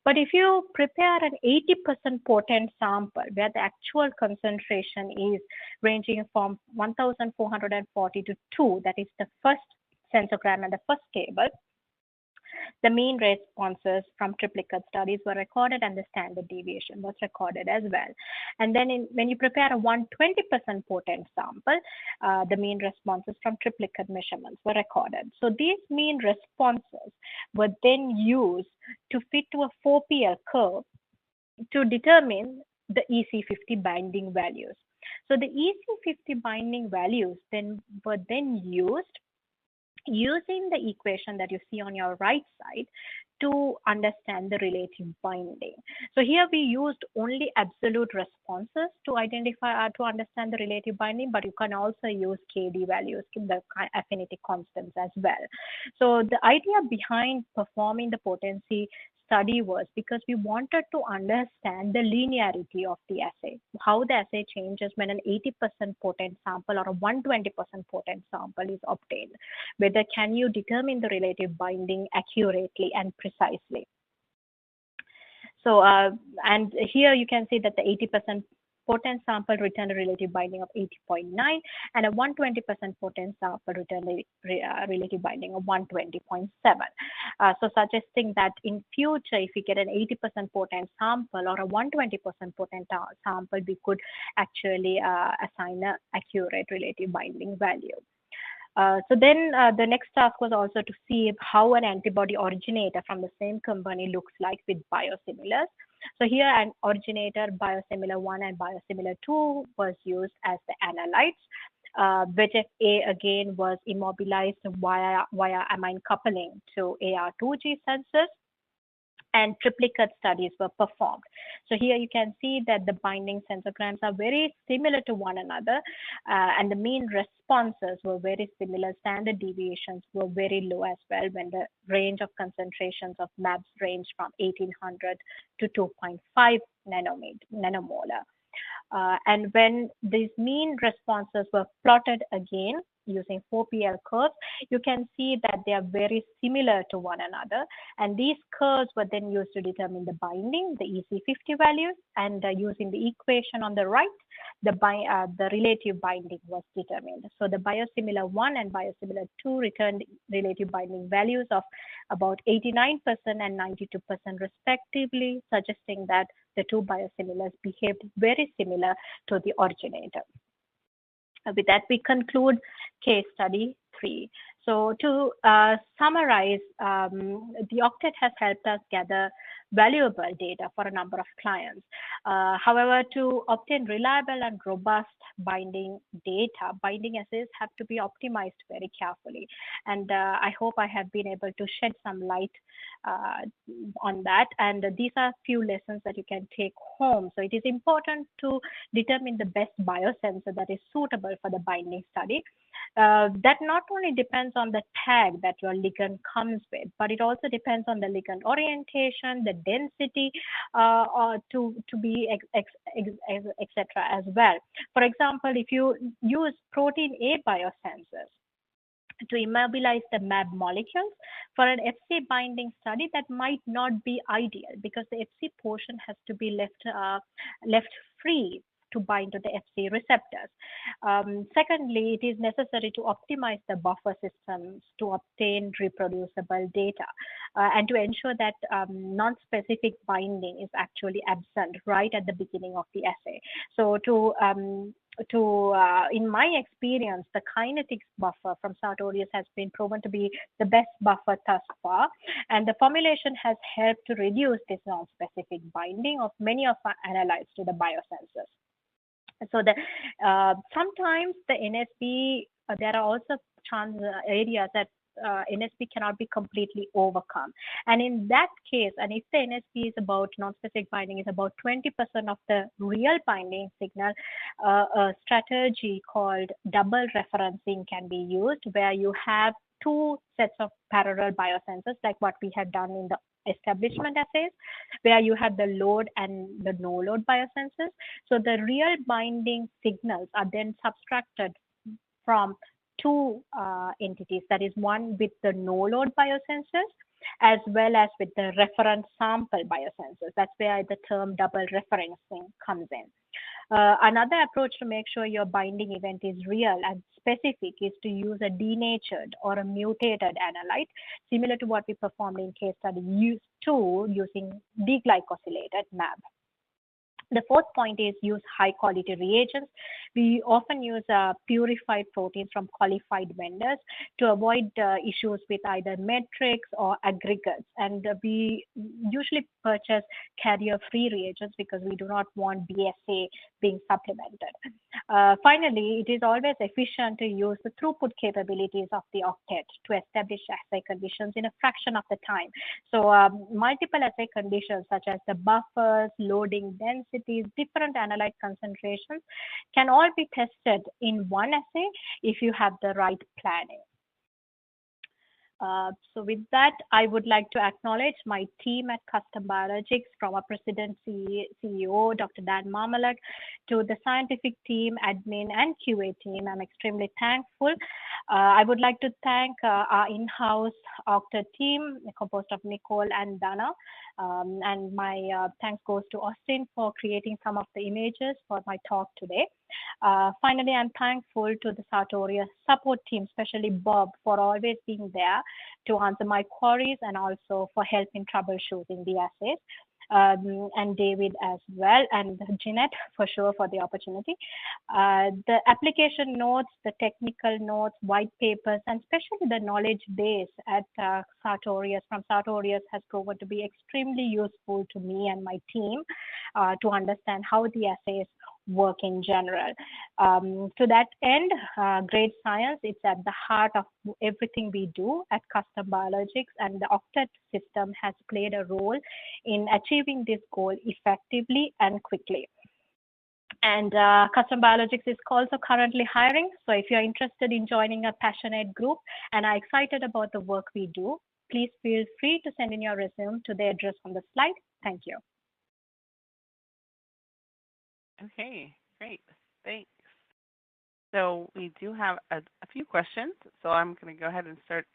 But if you prepare an 80% potent sample where the actual concentration is ranging from 1440 to 2, that is the first sensogram and the first table, the mean responses from triplicate studies were recorded and the standard deviation was recorded as well. And then when you prepare a 120% potent sample, the mean responses from triplicate measurements were recorded. So these mean responses were then used to fit to a 4PL curve to determine the EC50 binding values. So the EC50 binding values were then used using the equation that you see on your right side to understand the relative binding. So here we used only absolute responses to identify to understand the relative binding, but you can also use KD values, the affinity constants as well. So the idea behind performing the potency study was because we wanted to understand the linearity of the assay, how the assay changes when an 80% potent sample or a 120% potent sample is obtained. Whether can you determine the relative binding accurately and precisely. So, and here you can see that the 80% potent sample returned a relative binding of 80.9, and a 120% potent sample returned a relative binding of 120.7. So suggesting that in future, if we get an 80% potent sample or a 120% potent sample, we could actually assign an accurate relative binding value. So then the next task was also to see how an antibody originator from the same company looks like with biosimilars. So here an originator biosimilar 1 and biosimilar 2 was used as the analytes. VEGF-A again was immobilized via amine coupling to AR2G sensors, and triplicate studies were performed. So here you can see that the binding sensograms are very similar to one another, and the mean responses were very similar. Standard deviations were very low as well when the range of concentrations of MABs ranged from 1800 to 2.5 nanomolar. And when these mean responses were plotted again using 4PL curves, you can see that they are very similar to one another. And these curves were then used to determine the binding, the EC50 values, and using the equation on the right, the relative binding was determined. So the biosimilar 1 and biosimilar 2 returned relative binding values of about 89% and 92% respectively, suggesting that the two biosimilars behaved very similar to the originator. With that, we conclude case study 3. So to summarize, the Octet has helped us gather valuable data for a number of clients. However, to obtain reliable and robust binding data, binding assays have to be optimized very carefully. And I hope I have been able to shed some light on that. And these are few lessons that you can take home. So it is important to determine the best biosensor that is suitable for the binding study. That not only depends on the tag that your ligand comes with, but it also depends on the ligand orientation, the density, to be etc. as well. For example, if you use protein A biosensors to immobilize the MAB molecules for an FC binding study, that might not be ideal because the FC portion has to be left free to bind to the FC receptors. Secondly, it is necessary to optimize the buffer systems to obtain reproducible data and to ensure that non-specific binding is actually absent right at the beginning of the assay. So in my experience, the kinetics buffer from Sartorius has been proven to be the best buffer thus far, and the formulation has helped to reduce this non-specific binding of many of our analytes to the biosensors. So sometimes the NSP, there are also areas that NSP cannot be completely overcome. And in that case, and if the NSP is about non-specific binding is about 20% of the real binding signal, a strategy called double referencing can be used, where you have two sets of parallel biosensors, like what we have done in the establishment assays, where you have the load and the no load biosensors. So the real binding signals are then subtracted from two entities, that is one with the no load biosensors as well as with the reference sample biosensors. That's where the term double referencing comes in. Another approach to make sure your binding event is real and specific is to use a denatured or a mutated analyte, similar to what we performed in case study using deglycosylated MAB. The fourth point is use high quality reagents. We often use purified proteins from qualified vendors to avoid issues with either metrics or aggregates. And we usually purchase carrier-free reagents because we do not want BSA being supplemented. Finally, it is always efficient to use the throughput capabilities of the octet to establish assay conditions in a fraction of the time. So multiple assay conditions such as the buffers, loading densities, different analyte concentrations can all be tested in one assay if you have the right planning. So with that, I would like to acknowledge my team at Custom Biologics, from our President CEO, Dr. Dan Marmalade, to the scientific team, admin, and QA team. I'm extremely thankful. I would like to thank our in-house Octa team, composed of Nicole and Dana. And my thanks goes to Austin for creating some of the images for my talk today. Finally, I'm thankful to the Sartorius support team, especially Bob, for always being there to answer my queries and also for helping troubleshooting the assays. And David as well, and Jeanette for sure for the opportunity. The application notes, the technical notes, white papers, and especially the knowledge base at Sartorius from Sartorius has proven to be extremely useful to me and my team to understand how the assays work in general. To that end, great science, it's at the heart of everything we do at Custom Biologics, and the Octet system has played a role in achieving this goal effectively and quickly. And Custom Biologics is also currently hiring. So if you're interested in joining a passionate group and are excited about the work we do, please feel free to send in your resume to the address on the slide. Thank you. Okay, great. Thanks. So we do have a few questions. So I'm going to go ahead and start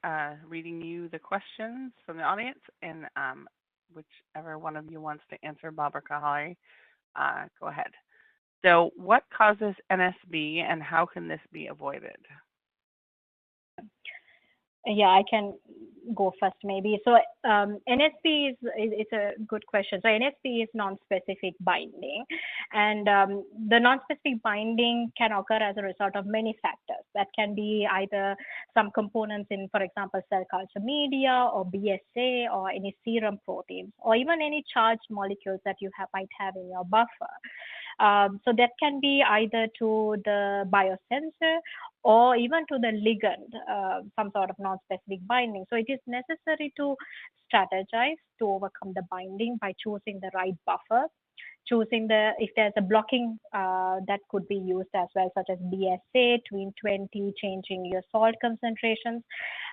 reading you the questions from the audience, and whichever one of you wants to answer, Bob or Kahari, go ahead. So what causes NSB and how can this be avoided? Yeah, I can go first maybe. So NSP is it's a good question. So NSP is non-specific binding, and the non-specific binding can occur as a result of many factors. That can be either some components in, for example, cell culture media or BSA or any serum proteins, or even any charged molecules that you might have in your buffer. So that can be either to the biosensor or even to the ligand, some sort of non-specific binding. So it is necessary to strategize to overcome the binding by choosing the right buffer, choosing if there's a blocking that could be used as well, such as BSA, tween 20, changing your salt concentrations.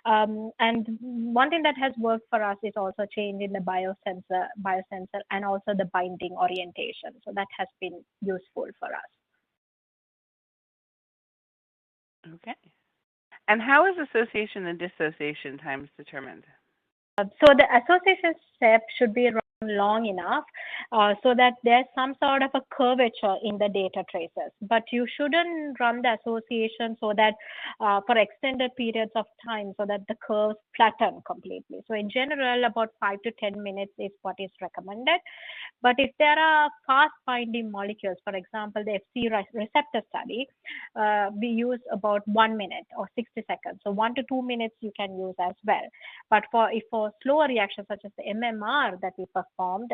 And one thing that has worked for us is also changing the biosensor and also the binding orientation. So that has been useful for us. Okay. And how is association and dissociation times determined? So the association step should be run long enough so that there's some sort of a curvature in the data traces, but you shouldn't run the association so that for extended periods of time so that the curves flatten completely. So in general, about 5 to 10 minutes is what is recommended. But if there are fast binding molecules, for example, the FC receptor study, we use about 1 minute or 60 seconds. So 1 to 2 minutes you can use as well. But for slower reactions such as the MMR that we performed,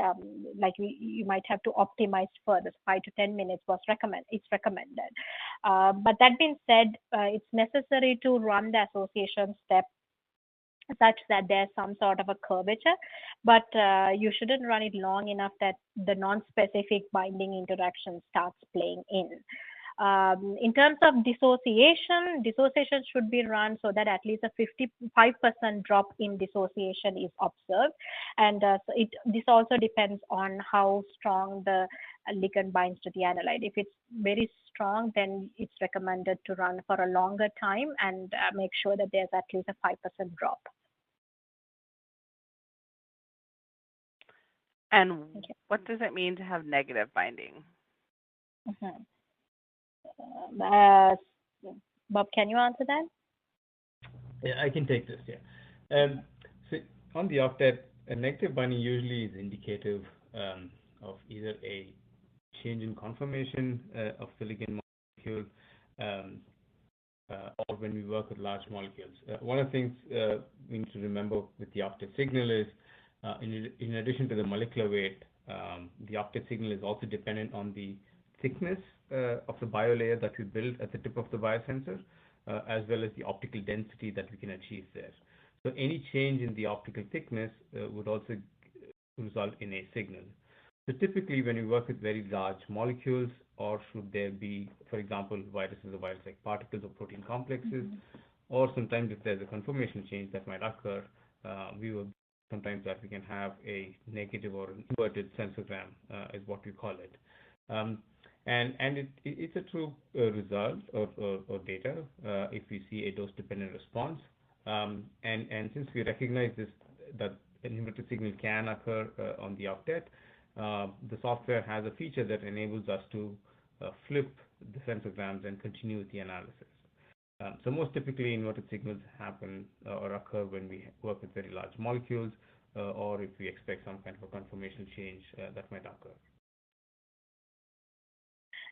like you might have to optimize further. 5 to 10 minutes it's recommended. But that being said, it's necessary to run the association step such that there's some sort of a curvature, but you shouldn't run it long enough that the non-specific binding interaction starts playing in. In terms of dissociation should be run so that at least a 55% drop in dissociation is observed. And this also depends on how strong the ligand binds to the analyte. If it's very strong, then it's recommended to run for a longer time and make sure that there's at least a 5% drop. And what does it mean to have negative binding? Mm-hmm. Bob, can you answer that? Yeah, I can take this. Yeah. So on the octet, a negative binding usually is indicative of either a change in conformation of the ligand molecule, or when we work with large molecules. One of the things we need to remember with the octet signal is, in addition to the molecular weight, the octet signal is also dependent on the thickness of the biolayer that we build at the tip of the biosensor, as well as the optical density that we can achieve there. So any change in the optical thickness would also result in a signal. So typically, when you work with very large molecules, or should there be, for example, viruses or virus-like particles or protein complexes, or sometimes if there's a conformational change that might occur, we will sometimes that we can have a negative or an inverted sensogram, is what we call it. And it's a true result or data if we see a dose-dependent response. And since we recognize this, that an inverted signal can occur on the octet, the software has a feature that enables us to flip the sensograms and continue with the analysis. So most typically, inverted signals happen or occur when we work with very large molecules, or if we expect some kind of a conformational change that might occur.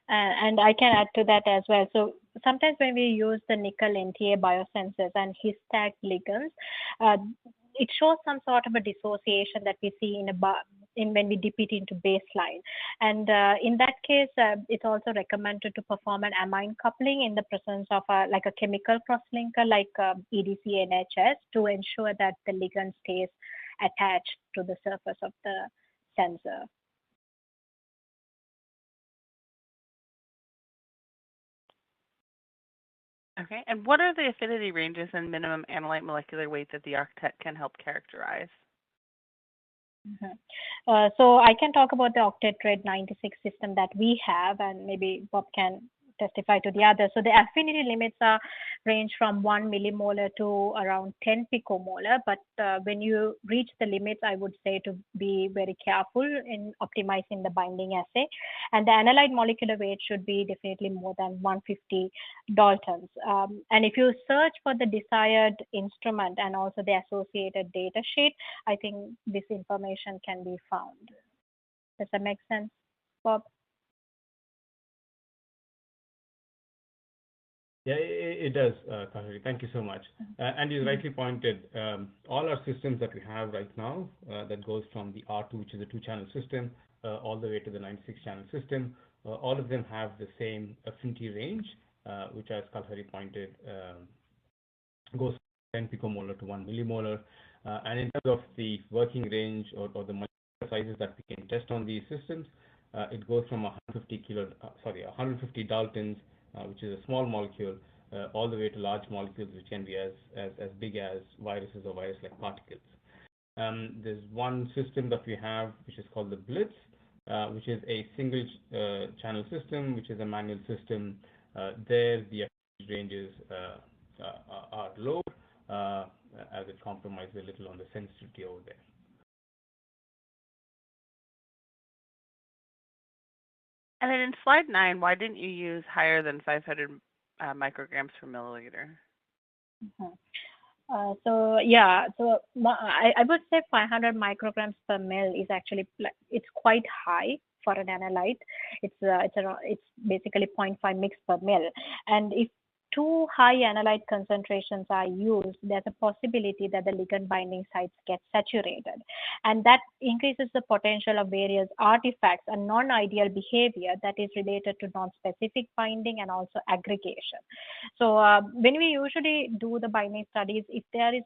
And I can add to that as well. So sometimes when we use the nickel NTA biosensors and histag ligands, it shows some sort of a dissociation that we see in when we dip it into baseline. And in that case, it's also recommended to perform an amine coupling in the presence of like a chemical crosslinker like EDC-NHS to ensure that the ligand stays attached to the surface of the sensor. Okay, and what are the affinity ranges and minimum analyte molecular weight that the octet can help characterize? So I can talk about the octet rate 96 system that we have, and maybe Bob can testify to the others. So the affinity limits are range from 1 millimolar to around 10 picomolar. But when you reach the limits, I would say to be very careful in optimizing the binding assay. And the analyte molecular weight should be definitely more than 150 daltons. And if you search for the desired instrument and also the associated data sheet, I think this information can be found. Does that make sense, Bob? Yeah, it does, Kahari. Thank you so much. And you rightly pointed, all our systems that we have right now, that goes from the R2, which is a 2-channel system, all the way to the 96-channel system, all of them have the same affinity range, which, as Kahari pointed, goes from 10 picomolar to 1 millimolar. And in terms of the working range or the molecular sizes that we can test on these systems, it goes from 150 daltons, which is a small molecule, all the way to large molecules, which can be as big as viruses or virus-like particles. There's one system that we have, which is called the Blitz, which is a single channel system, which is a manual system. There, the ranges are low, as it compromises a little on the sensitivity over there. And then in slide 9, why didn't you use higher than 500 micrograms per milliliter? So I would say 500 micrograms per mil is actually it's quite high for an analyte. It's basically 0.5 mix per mil, and if too high analyte concentrations are used, there's a possibility that the ligand binding sites get saturated, and that increases the potential of various artifacts and non-ideal behavior that is related to non-specific binding and also aggregation. So when we usually do the binding studies, if there is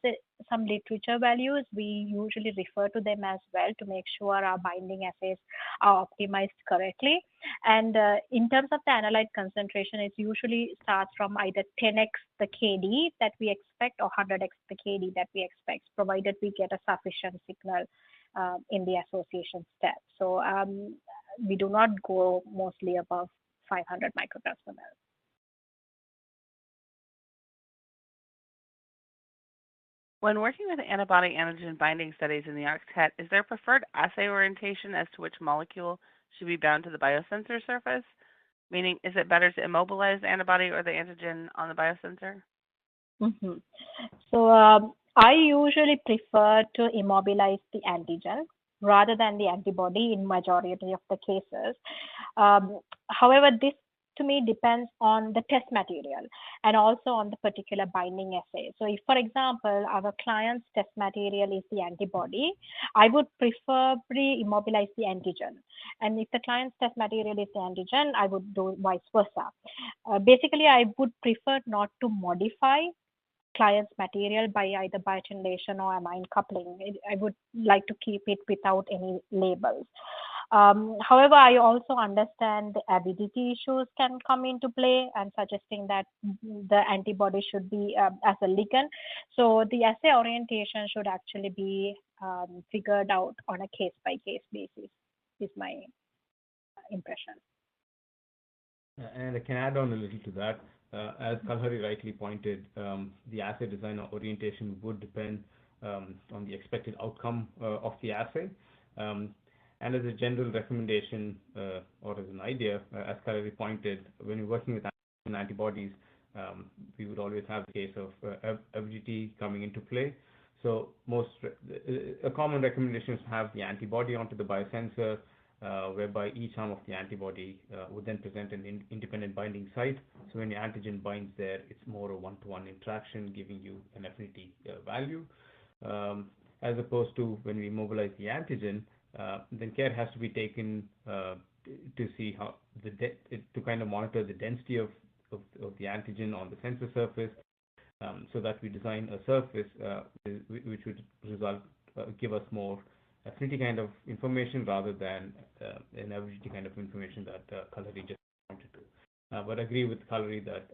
some literature values, we usually refer to them as well to make sure our binding assays are optimized correctly. And in terms of the analyte concentration, it usually starts from either 10x the KD that we expect or 100x the KD that we expect, provided we get a sufficient signal in the association step. So we do not go mostly above 500 micrograms per ml. When working with antibody antigen binding studies in the octet, is there preferred assay orientation as to which molecule should be bound to the biosensor surface? Meaning, is it better to immobilize the antibody or the antigen on the biosensor? So I usually prefer to immobilize the antigen rather than the antibody in majority of the cases. However, this to me depends on the test material and also on the particular binding assay. So if, for example, our client's test material is the antibody, I would preferably immobilize the antigen. And if the client's test material is the antigen, I would do vice versa. Basically, I would prefer not to modify client's material by either biotinylation or amine coupling. I would like to keep it without any labels. However, I also understand the avidity issues can come into play and suggesting that the antibody should be as a ligand. So the assay orientation should actually be figured out on a case-by-case basis, is my impression. And I can add on a little to that. As Kalhari rightly pointed, the assay design or orientation would depend on the expected outcome of the assay. And as a general recommendation or as an idea, as Kalhari pointed, when you're working with antibodies, we would always have the case of avidity coming into play. So a common recommendation is to have the antibody onto the biosensor, whereby each arm of the antibody would then present an independent binding site. So when your antigen binds there, it's more a one-to-one interaction, giving you an affinity value. As opposed to when we immobilize the antigen, then care has to be taken to see how to kind of monitor the density of the antigen on the sensor surface, so that we design a surface which would give us more affinity kind of information rather than an avidity kind of information that Kalhari just pointed to. But I agree with Kalhari that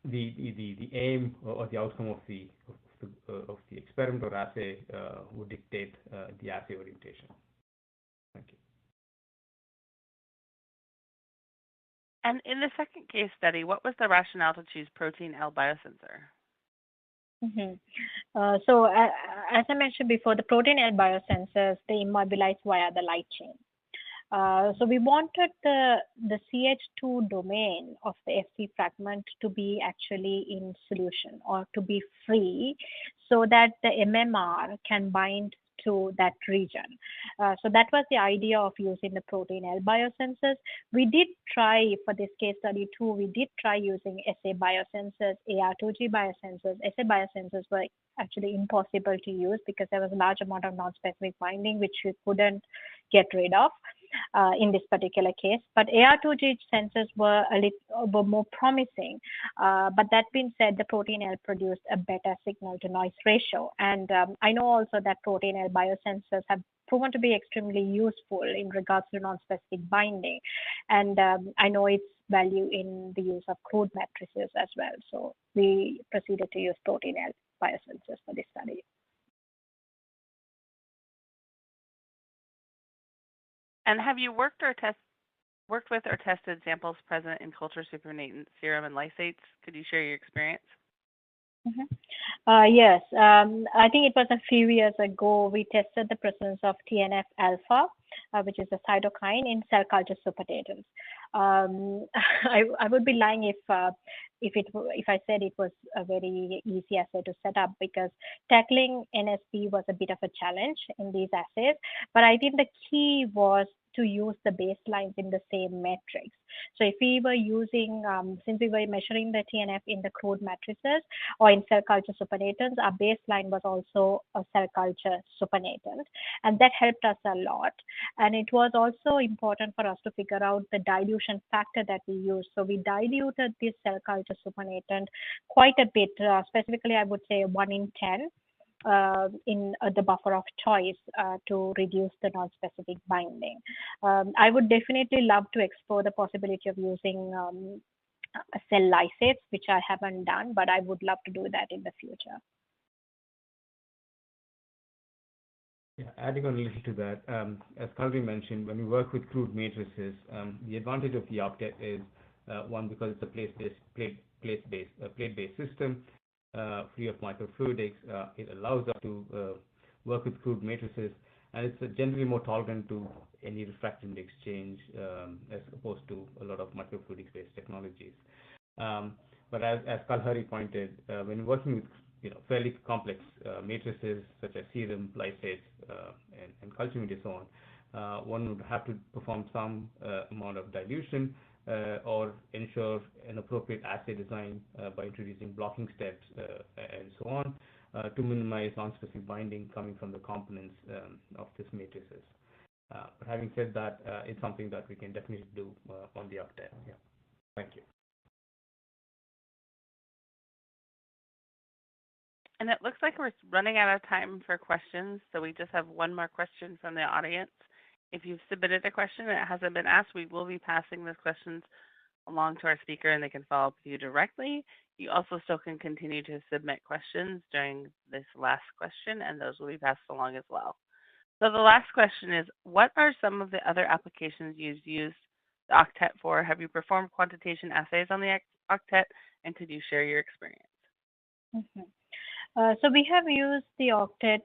the aim or the outcome of the experiment or assay would dictate the assay orientation. Thank you. And in the second case study, what was the rationale to choose protein L biosensor? So as I mentioned before, the protein L biosensors, they immobilize via the light chain. So we wanted the CH2 domain of the Fc fragment to be actually in solution or to be free so that the MMR can bind to that region. So that was the idea of using the protein L biosensors. We did try for this case study too, we did try using SA biosensors, AR2G biosensors. SA biosensors were actually impossible to use because there was a large amount of non-specific binding which we couldn't get rid of in this particular case. But AR2G sensors were were more promising. But that being said, the protein L produced a better signal to noise ratio. And I know also that protein L biosensors have proven to be extremely useful in regards to non-specific binding. And I know its value in the use of crude matrices as well. So we proceeded to use protein L biosensors for this study. And have you worked with or tested samples present in culture supernatant serum and lysates? Could you share your experience? Yes, I think it was a few years ago. We tested the presence of TNF alpha, which is a cytokine, in cell culture supertatums. I would be lying if I said it was a very easy assay to set up, because tackling NSP was a bit of a challenge in these assays. But I think the key was to use the baselines in the same matrix. So if we were using, since we were measuring the TNF in the crude matrices or in cell culture supernatants, our baseline was also a cell culture supernatant. And that helped us a lot. And it was also important for us to figure out the dilution factor that we used. So we diluted this cell culture supernatant quite a bit, specifically I would say 1 in 10. In the buffer of choice to reduce the non-specific binding. I would definitely love to explore the possibility of using cell lysates, which I haven't done, but I would love to do that in the future. Yeah, adding on a little to that, as Kalhari mentioned, when we work with crude matrices, the advantage of the octet is one, because it's a plate-based system. Free of microfluidics, it allows us to work with crude matrices, and it's generally more tolerant to any refractant exchange as opposed to a lot of microfluidics-based technologies. But as Kalhari pointed, when working with fairly complex matrices such as serum, lysates, and culture media, so on, one would have to perform some amount of dilution or ensure an appropriate assay design by introducing blocking steps and so on to minimize non-specific binding coming from the components of this matrices. But having said that, it's something that we can definitely do on the octet. Yeah. Thank you. And it looks like we're running out of time for questions, so we just have one more question from the audience. If you've submitted a question and it hasn't been asked, we will be passing those questions along to our speaker and they can follow up with you directly. You also still can continue to submit questions during this last question, and those will be passed along as well. So the last question is, what are some of the other applications you've used the octet for? Have you performed quantitation assays on the octet, and could you share your experience? Mhm. So we have used the octet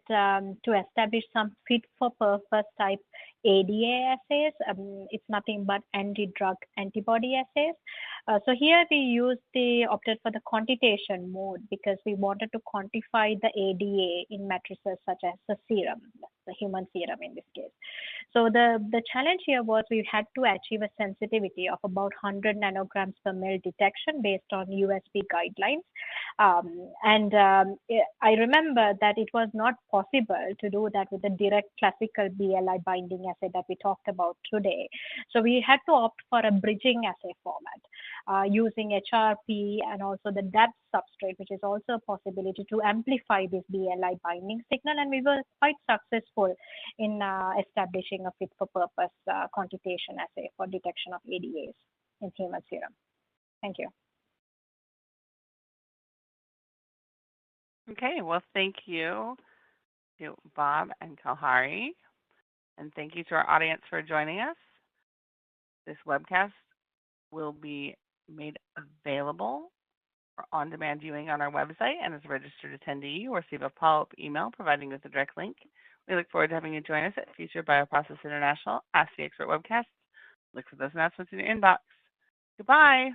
to establish some fit-for-purpose type ADA assays. It's nothing but anti-drug antibody assays. So here we use the octet for the quantitation mode because we wanted to quantify the ADA in matrices such as the serum, the human serum in this case. So the challenge here was we had to achieve a sensitivity of about 100 nanograms per ml detection based on USP guidelines. I remember that it was not possible to do that with the direct classical BLI binding assay that we talked about today. So we had to opt for a bridging assay format using HRP and also the DAB substrate, which is also a possibility to amplify this BLI binding signal. And we were quite successful in establishing a fit-for-purpose quantitation assay for detection of ADAs in human serum. Thank you. Okay, well, thank you to Bob and Kalhari, and thank you to our audience for joining us. This webcast will be made available for on-demand viewing on our website, and as a registered attendee, you'll receive a follow-up email providing with a direct link. We look forward to having you join us at future BioProcess International Ask the Expert webcasts. Look for those announcements in your inbox. Goodbye.